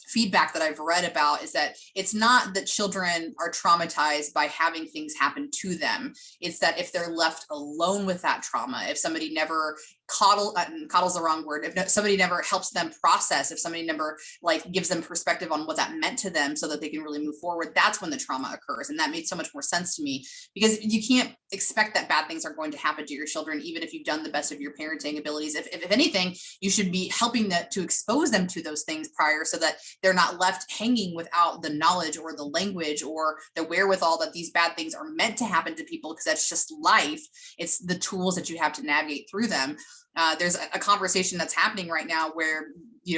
feedback that I've read about is that it's not that children are traumatized by having things happen to them. It's that if they're left alone with that trauma, if somebody never coddle's the wrong word, if somebody never helps them process, if somebody never like gives them perspective on what that meant to them so that they can really move forward, that's when the trauma occurs. And that made so much more sense to me, because you can't expect that bad things are going to happen to your children, even if you've done the best of your parenting abilities. If anything, you should be helping to expose them to those things prior, so that they're not left hanging without the knowledge or the language or the wherewithal that these bad things are meant to happen to people, because that's just life. It's the tools that you have to navigate through them. There's a conversation that's happening right now where,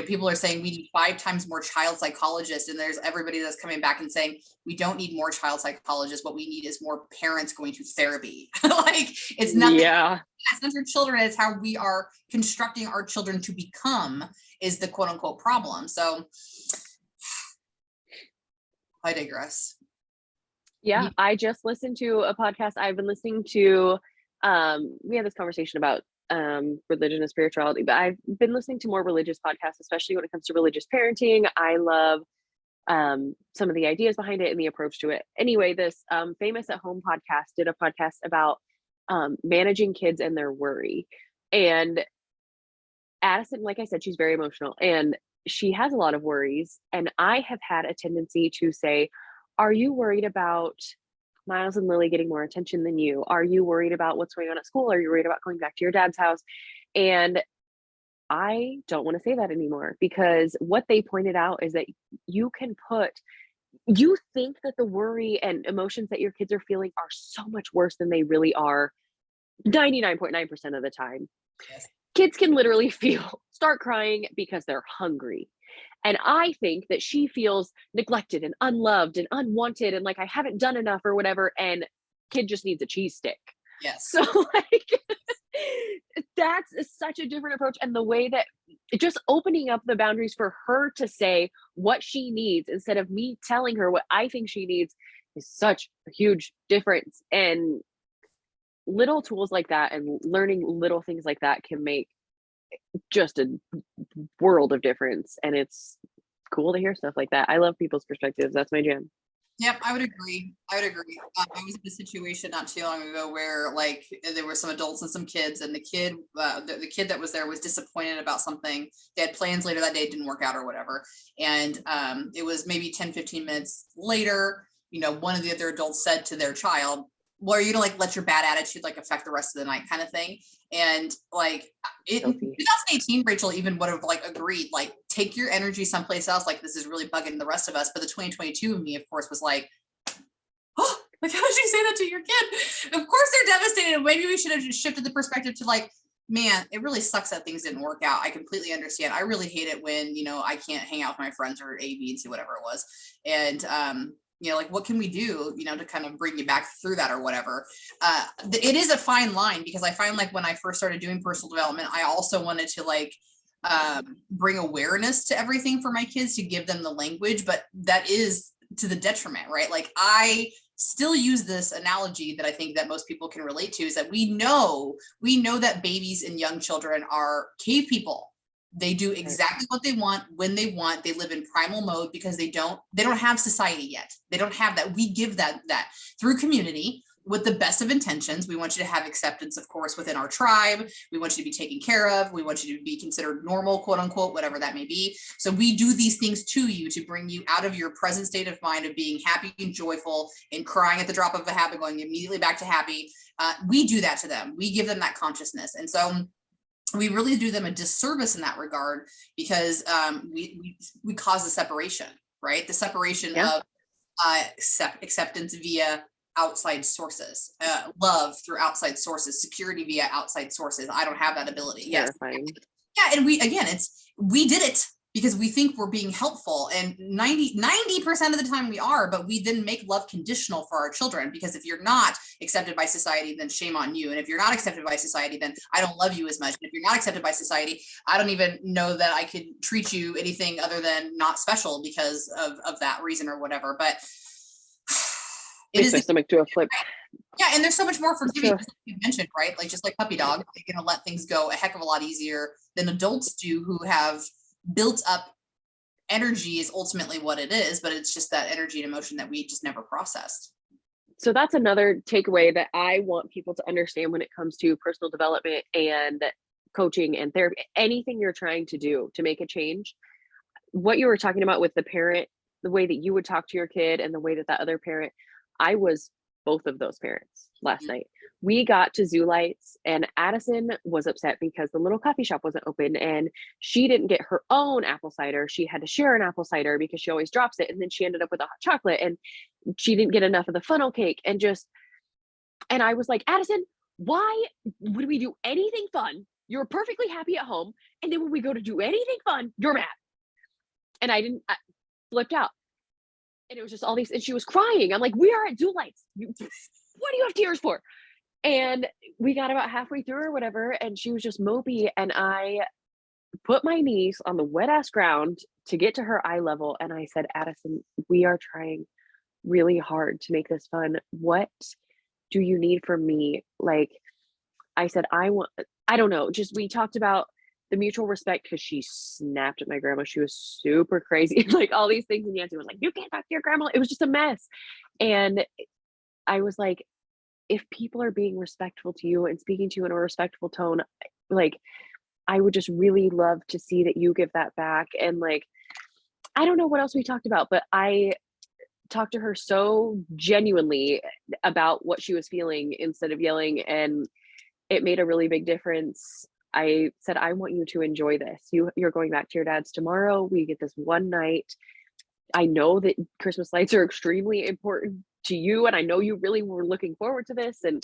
people are saying we need 5 times more child psychologists. And there's everybody that's coming back and saying, we don't need more child psychologists. What we need is more parents going to therapy. Like it's nothing. Yeah. It's not your children. It's how we are constructing our children to become is the quote unquote problem. So I digress. Yeah. I just listened to a podcast. I've been listening to, we had this conversation about religion and spirituality, but I've been listening to more religious podcasts, especially when it comes to religious parenting. I love some of the ideas behind it and the approach to it. Anyway, this Famous at Home podcast did a podcast about managing kids and their worry. And Addison, like I said, she's very emotional and she has a lot of worries. And I have had a tendency to say, are you worried about Miles and Lily getting more attention than you? Are you worried about what's going on at school? Are you worried about going back to your dad's house? And I don't want to say that anymore, because what they pointed out is that you think that the worry and emotions that your kids are feeling are so much worse than they really are 99.9% of the time. Yes. Kids can literally start crying because they're hungry. And I think that she feels neglected and unloved and unwanted and like I haven't done enough or whatever. And kid just needs a cheese stick. Yes. So like that's such a different approach. And the way that just opening up the boundaries for her to say what she needs instead of me telling her what I think she needs is such a huge difference. And little tools like that and learning little things like that can make just a world of difference. And it's cool to hear stuff like that. I love people's perspectives. That's my jam. Yep, I would agree. I was in a situation not too long ago where like there were some adults and some kids, and the kid that was there was disappointed about something. They had plans later that day, it didn't work out or whatever. And it was maybe 10-15 minutes later, one of the other adults said to their child, well, are you gonna like let your bad attitude like affect the rest of the night kind of thing? And like in 2018, Rachel even would have like agreed, like take your energy someplace else. Like this is really bugging the rest of us. But the 2022 of me, of course, was like, oh, Like, how did you say that to your kid? Of course they're devastated. Maybe we should have just shifted the perspective to like, man, it really sucks that things didn't work out. I completely understand. I really hate it when, I can't hang out with my friends or A, B, and C, whatever it was. And, like, what can we do, to kind of bring you back through that or whatever? It is a fine line, because I find like when I first started doing personal development, I also wanted to like, bring awareness to everything for my kids, to give them the language, but that is to the detriment, right? Like, I still use this analogy that I think that most people can relate to, is that we know that babies and young children are cave people. They do exactly what they want when they want. They live in primal mode because they don't have society yet. They don't have that. We give that through community with the best of intentions. We want you to have acceptance, of course, within our tribe. We want you to be taken care of. We want you to be considered normal, quote unquote, whatever that may be. So we do these things to you to bring you out of your present state of mind of being happy and joyful and crying at the drop of a hat, going immediately back to happy. We do that to them. We give them that consciousness. And so we really do them a disservice in that regard, because we cause the separation, right? The separation of acceptance via outside sources, love through outside sources, security via outside sources. I don't have that ability. Yes. Yeah. And we did it because we think we're being helpful, and 90% of the time we are, but we then make love conditional for our children, because if you're not accepted by society, then shame on you. And if you're not accepted by society, then I don't love you as much. And if you're not accepted by society, I don't even know that I could treat you anything other than not special because of that reason or whatever. But it is my stomach to a flip. Yeah, and there's so much more forgiving, like you mentioned, right? Like, just like puppy dog, they're gonna let things go a heck of a lot easier than adults do, who have built up energy is ultimately what it is, but it's just that energy and emotion that we just never processed. So that's another takeaway that I want people to understand when it comes to personal development and coaching and therapy, anything you're trying to do to make a change. What you were talking about with the parent, the way that you would talk to your kid and the way that that other parent, I was both of those parents last night. We got to Zoo Lights and Addison was upset because the little coffee shop wasn't open and she didn't get her own apple cider. She had to share an apple cider because she always drops it. And then she ended up with a hot chocolate and she didn't get enough of the funnel cake and I was like, Addison, why would we do anything fun? You're perfectly happy at home. And then when we go to do anything fun, you're mad. And I flipped out. And it was just all these, and she was crying. I'm like, we are at Zoo Lights. What do you have tears for? And we got about halfway through or whatever, and she was just mopey. And I put my knees on the wet ass ground to get to her eye level. And I said, Addison, we are trying really hard to make this fun. What do you need from me? Like, I said, I don't know. Just, we talked about the mutual respect, because she snapped at my grandma. She was super crazy, like all these things. And Nancy was like, you can't talk to your grandma. It was just a mess. And I was like, if people are being respectful to you and speaking to you in a respectful tone, like, I would just really love to see that you give that back. And like, I don't know what else we talked about, but I talked to her so genuinely about what she was feeling instead of yelling. And it made a really big difference. I said, I want you to enjoy this. You're going back to your dad's tomorrow. We get this one night. I know that Christmas lights are extremely important to you. And I know you really were looking forward to this and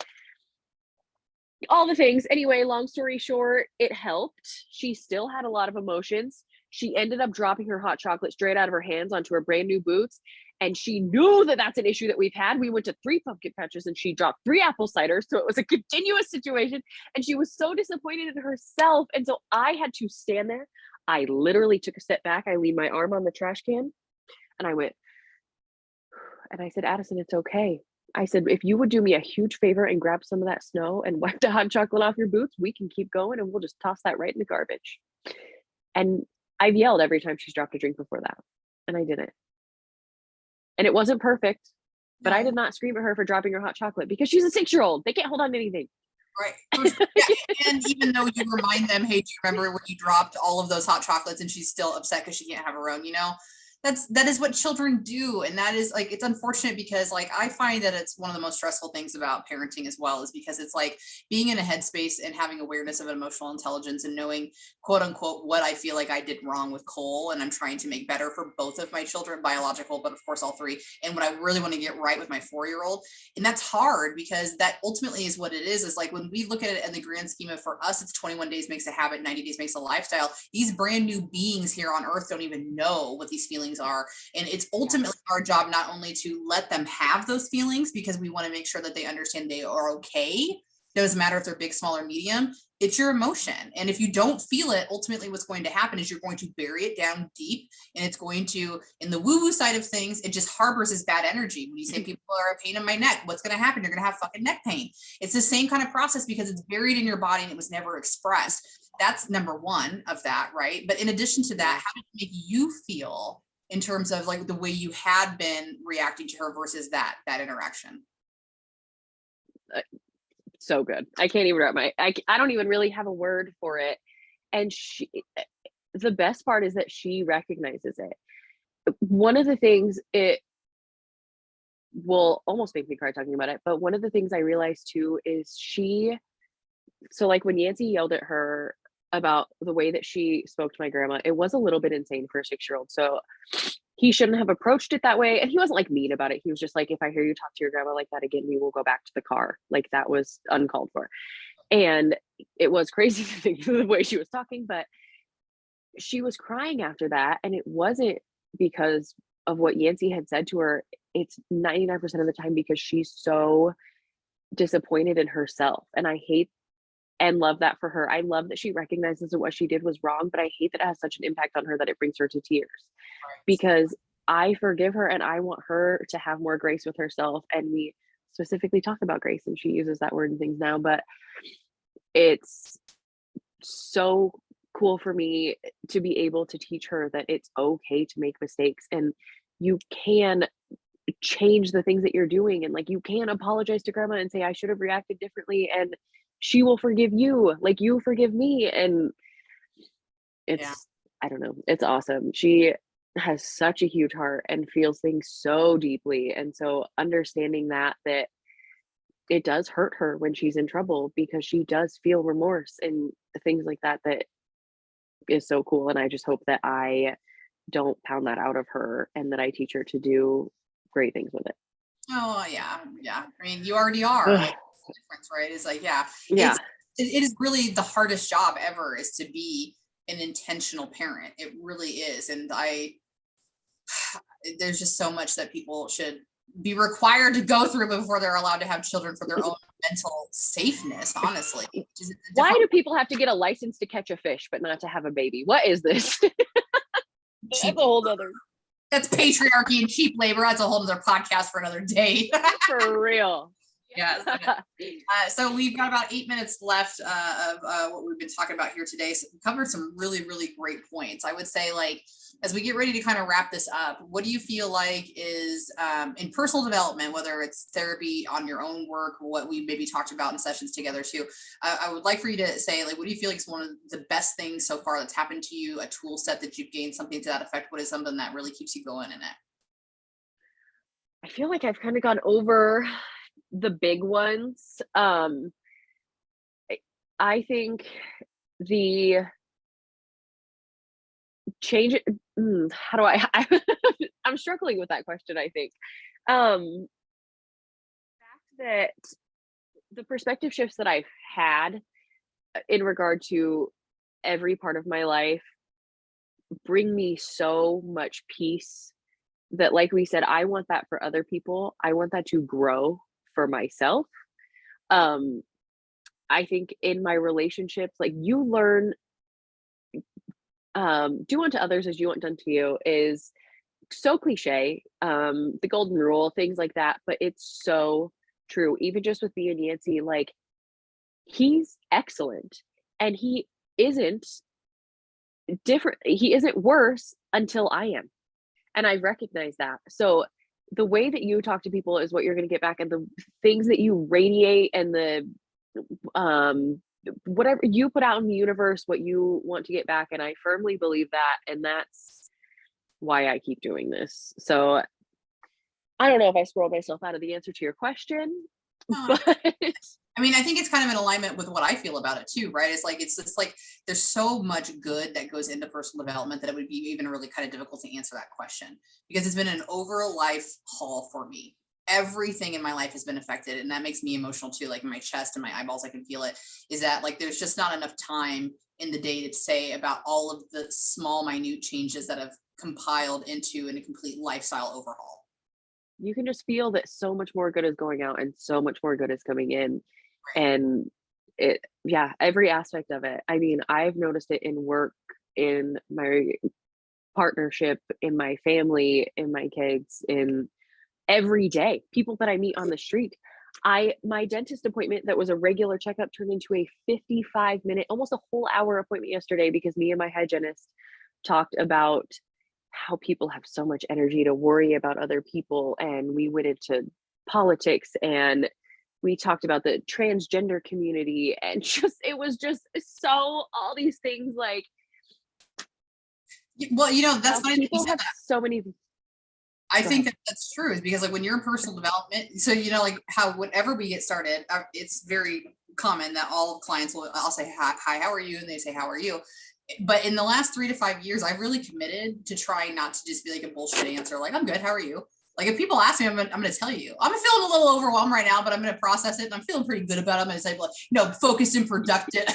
all the things. Anyway, long story short, it helped. She still had a lot of emotions. She ended up dropping her hot chocolate straight out of her hands onto her brand new boots. And she knew that that's an issue that we've had. We went to 3 pumpkin patches and she dropped 3 apple ciders. So it was a continuous situation. And she was so disappointed in herself. And so I had to stand there. I literally took a step back. I leaned my arm on the trash can and I went, and I said, Addison, it's okay. I said, if you would do me a huge favor and grab some of that snow and wipe the hot chocolate off your boots, we can keep going and we'll just toss that right in the garbage. And I've yelled every time she's dropped a drink before that. And I didn't. And it wasn't perfect, but I did not scream at her for dropping her hot chocolate because she's a 6-year-old. They can't hold on to anything. Right. Yeah. And even though you remind them, hey, do you remember when you dropped all of those hot chocolates, and she's still upset because she can't have her own, that is what children do. And that is like, it's unfortunate because like, I find that it's one of the most stressful things about parenting as well, is because it's like being in a headspace and having awareness of emotional intelligence and knowing, quote unquote, what I feel like I did wrong with Cole. And I'm trying to make better for both of my children, biological, but of course all three. And what I really want to get right with my 4-year-old. And that's hard because that ultimately is what it is like when we look at it in the grand scheme of, for us, it's 21 days makes a habit, 90 days makes a lifestyle. These brand new beings here on earth don't even know what these feelings are. And it's ultimately our job not only to let them have those feelings, because we want to make sure that they understand they are okay. Doesn't matter if they're big, small, or medium. It's your emotion. And if you don't feel it, ultimately what's going to happen is you're going to bury it down deep, and it's going to, in the woo-woo side of things, it just harbors this bad energy. When you say people are a pain in my neck, what's going to happen? You're going to have fucking neck pain. It's the same kind of process because it's buried in your body and it was never expressed. That's number one of that, right? But in addition to that, how did it make you feel in terms of like the way you had been reacting to her versus that interaction? So good. I can't even wrap I don't even really have a word for it. And the best part is that she recognizes it. One of the things, it will almost make me cry talking about it, but one of the things I realized too is so like when Yancey yelled at her about the way that she spoke to my grandma, it was a little bit insane for a 6-year-old. So he shouldn't have approached it that way. And he wasn't like mean about it. He was just like, if I hear you talk to your grandma like that again, we will go back to the car. Like that was uncalled for. And it was crazy to think the way she was talking, but she was crying after that. And it wasn't because of what Yancey had said to her. It's 99% of the time because she's so disappointed in herself. And I hate and love that for her. I love that she recognizes that what she did was wrong, but I hate that it has such an impact on her that it brings her to tears, because I forgive her and I want her to have more grace with herself. And we specifically talk about grace, and she uses that word and things now, but it's so cool for me to be able to teach her that it's okay to make mistakes, and you can change the things that you're doing. And like, you can apologize to grandma and say, I should have reacted differently, and she will forgive you like you forgive me. And it's, I don't know, it's awesome. She has such a huge heart and feels things so deeply. And so understanding that it does hurt her when she's in trouble, because she does feel remorse and things like that is so cool. And I just hope that I don't pound that out of her, and that I teach her to do great things with it. Oh yeah. I mean, you already are. Like, the difference, right? Is like, Yeah. It is really the hardest job ever, is to be an intentional parent. It really is. And there's just so much that people should be required to go through before they're allowed to have children, for their own mental safeness, honestly. Why do people have to get a license to catch a fish but not to have a baby? What is this? That's a whole other. That's patriarchy and cheap labor. That's a whole other podcast for another day. For real. Yes. So we've got about 8 minutes left of what we've been talking about here today. So we covered some really, really great points. I would say, like, as we get ready to kind of wrap this up, what do you feel like is in personal development, whether it's therapy, on your own work, what we maybe talked about in sessions together too? I would like for you to say, like, what do you feel like is one of the best things so far that's happened to you, a tool set that you've gained, something to that effect? What is something that really keeps you going in it? I feel like I've kind of gone over the big ones. I think the change it. How do I'm struggling with that question. I think the fact that the perspective shifts that I've had in regard to every part of my life bring me so much peace, that, like we said, I want that for other people. I want that to grow for myself. I think in my relationships, like, you learn, do unto others as you want done to you is so cliche. The golden rule, things like that, but it's so true. Even just with me and Yancey, like, he's excellent, and he isn't different. He isn't worse until I am. And I recognize that. So the way that you talk to people is what you're going to get back, and the things that you radiate, and the whatever you put out in the universe, what you want to get back. And I firmly believe that. And that's why I keep doing this. So I don't know if I scrolled myself out of the answer to your question, No, but I mean, I think it's kind of in alignment with what I feel about it too, right? It's just like there's so much good that goes into personal development that it would be even really kind of difficult to answer that question, because it's been an over a life haul for me. Everything in my life has been affected, and that makes me emotional too. Like in my chest and my eyeballs, I can feel it. Is that like there's just not enough time in the day to say about all of the small, minute changes that have compiled into a complete lifestyle overhaul. you can just feel that so much more good is going out and so much more good is coming in. And it, yeah, every aspect of it. I mean, I've noticed it in work, in my partnership, in my family, in my kids, in every day, people that I meet on the street. My dentist appointment that was a regular checkup turned into a 55-minute, almost a whole hour appointment yesterday because me and my hygienist talked about how people have so much energy to worry about other people, and we went into politics, and we talked about the transgender community, and just it was just so all these things like Well, that's how funny that you people said have that. so many. I Go think ahead. that that's true, is because like when you're in personal development, so like how whenever we get started, it's very common that all clients I'll say hi, how are you, and they say how are you. But in the last 3 to 5 years, I've really committed to trying not to just be like a bullshit answer, like I'm good, how are you? Like if people ask me, I'm gonna tell you. I'm feeling a little overwhelmed right now, but I'm gonna process it, and I'm feeling pretty good about it. I'm gonna say, like, focused and productive.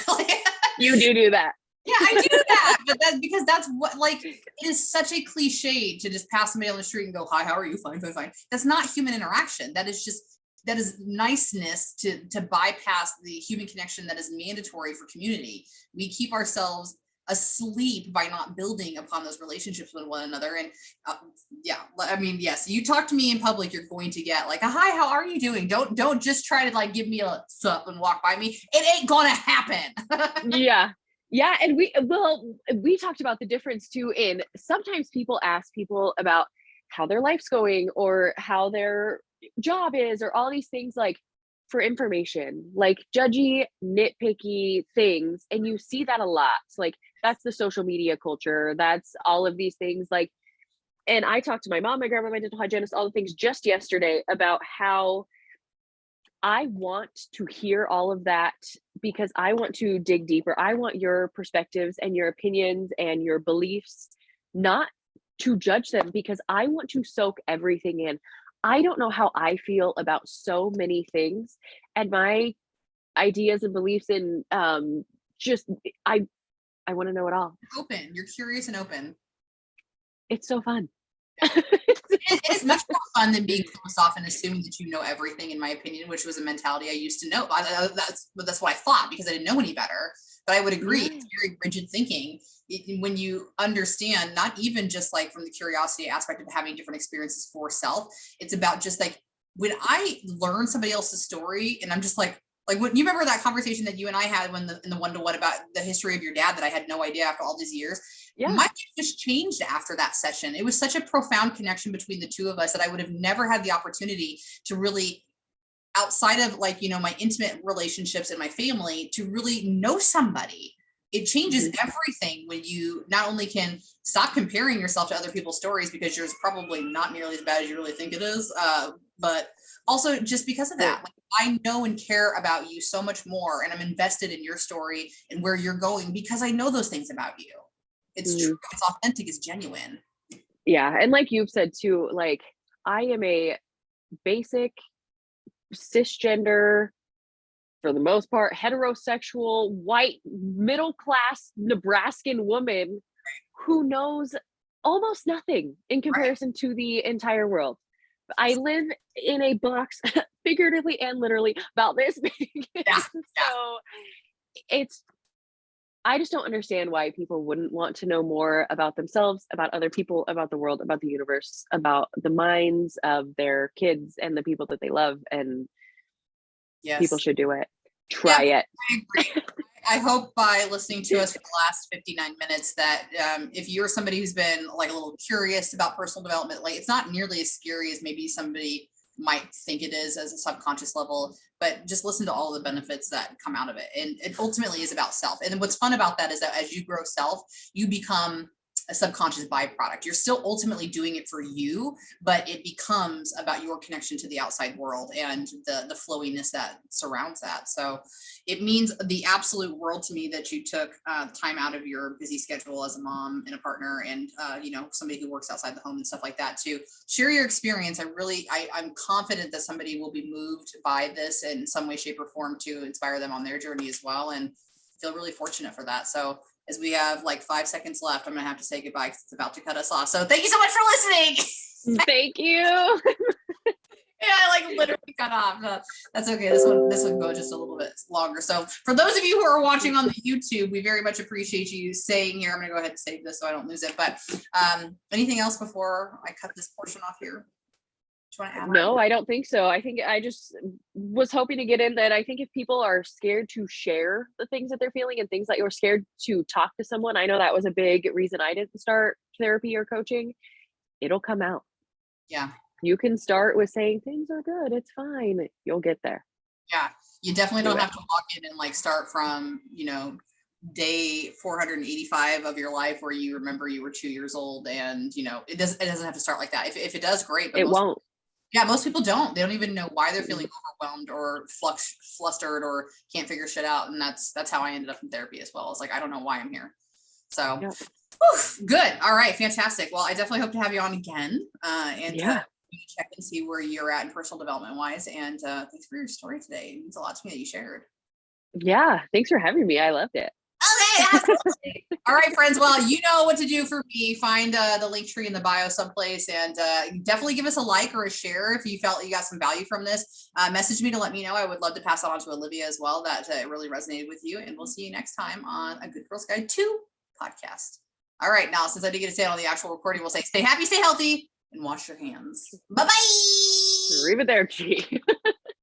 You do that. Yeah, I do that, but that's because that's what, like, it is such a cliche to just pass somebody on the street and go, hi, how are you? Fine, fine, fine. That's not human interaction. That is niceness to bypass the human connection that is mandatory for community. We keep ourselves asleep by not building upon those relationships with one another. And yeah, I mean, yes, you talk to me in public, you're going to get like a hi, how are you doing? Don't just try to like give me a sup and walk by me. It ain't gonna happen. Yeah. Yeah, and we talked about the difference too in sometimes people ask people about how their life's going or how their job is or all these things like for information, like judgy, nitpicky things, and you see that a lot. So, like that's the social media culture. That's all of these things like and I talked to my mom, my grandma, my dental hygienist, all the things just yesterday about how I want to hear all of that because I want to dig deeper. I want your perspectives and your opinions and your beliefs, not to judge them because I want to soak everything in. I don't know how I feel about so many things and my ideas and beliefs and just I want to know it all. Open. You're curious and open. It's so fun. It is much more fun than being closed off and assuming that you know everything, in my opinion, which was a mentality I used to know. That's what I thought because I didn't know any better. But I would agree, Yeah. it's very rigid thinking. When you understand, not even just like from the curiosity aspect of having different experiences for self, it's about just like when I learn somebody else's story and I'm just like when you remember that conversation that you and I had when in the one-to-one about the history of your dad that I had no idea after all these years. Yeah. My life just changed after that session. It was such a profound connection between the two of us that I would have never had the opportunity to really, outside of like, my intimate relationships and my family, to really know somebody. It changes everything when you not only can stop comparing yourself to other people's stories because yours is probably not nearly as bad as you really think it is, but also just because of that, like, I know and care about you so much more, and I'm invested in your story and where you're going because I know those things about you. It's true, it's authentic, it's genuine. Yeah, and like you've said too, like I am a basic cisgender, for the most part, heterosexual, white, middle class Nebraskan woman who knows almost nothing in comparison to the entire world. I live in a box, figuratively and literally, about this big. So it's, I just don't understand why people wouldn't want to know more about themselves, about other people, about the world, about the universe, about the minds of their kids and the people that they love. And people should do it. Try it. I agree. I hope by listening to us for the last 59 minutes that if you're somebody who's been like a little curious about personal development, like it's not nearly as scary as maybe somebody might think it is as a subconscious level, but just listen to all the benefits that come out of it. And it ultimately is about self. And what's fun about that is that as you grow self, you become a subconscious byproduct. You're still ultimately doing it for you, but it becomes about your connection to the outside world and the flowiness that surrounds that. So it means the absolute world to me that you took time out of your busy schedule as a mom and a partner and, somebody who works outside the home and stuff like that to share your experience. I'm confident that somebody will be moved by this in some way, shape, or form to inspire them on their journey as well. And feel really fortunate for that. So as we have like 5 seconds left, I'm going to have to say goodbye because it's about to cut us off. So thank you so much for listening. Thank you. Yeah, I like literally cut off. That's okay. This one go just a little bit longer. So for those of you who are watching on the YouTube, we very much appreciate you staying here. I'm going to go ahead and save this so I don't lose it. But anything else before I cut this portion off here? No, I don't think so. I think I just was hoping to get in that. I think if people are scared to share the things that they're feeling and things that you're scared to talk to someone, I know that was a big reason I didn't start therapy or coaching. It'll come out. Yeah. You can start with saying things are good. It's fine. You'll get there. Yeah. You definitely don't have to walk in and like start from, day 485 of your life where you remember you were 2 years old and, it doesn't have to start like that. If it does, great. But it won't. Yeah, most people don't. They don't even know why they're feeling overwhelmed or flustered or can't figure shit out. And that's how I ended up in therapy as well. It's like, I don't know why I'm here. So good. All right. Fantastic. Well, I definitely hope to have you on again and check and see where you're at in personal development wise. And thanks for your story today. It means a lot to me that you shared. Yeah. Thanks for having me. I loved it. Okay, absolutely. All right, friends. Well, you know what to do for me. Find the link tree in the bio someplace and definitely give us a like or a share if you felt you got some value from this. Message me to let me know. I would love to pass that on to Olivia as well. That really resonated with you. And we'll see you next time on A Good Girl's Guide to Podcast. All right. Now, since I didn't get to say it on the actual recording, we'll say stay happy, stay healthy, and wash your hands. Bye-bye. Arrivederci.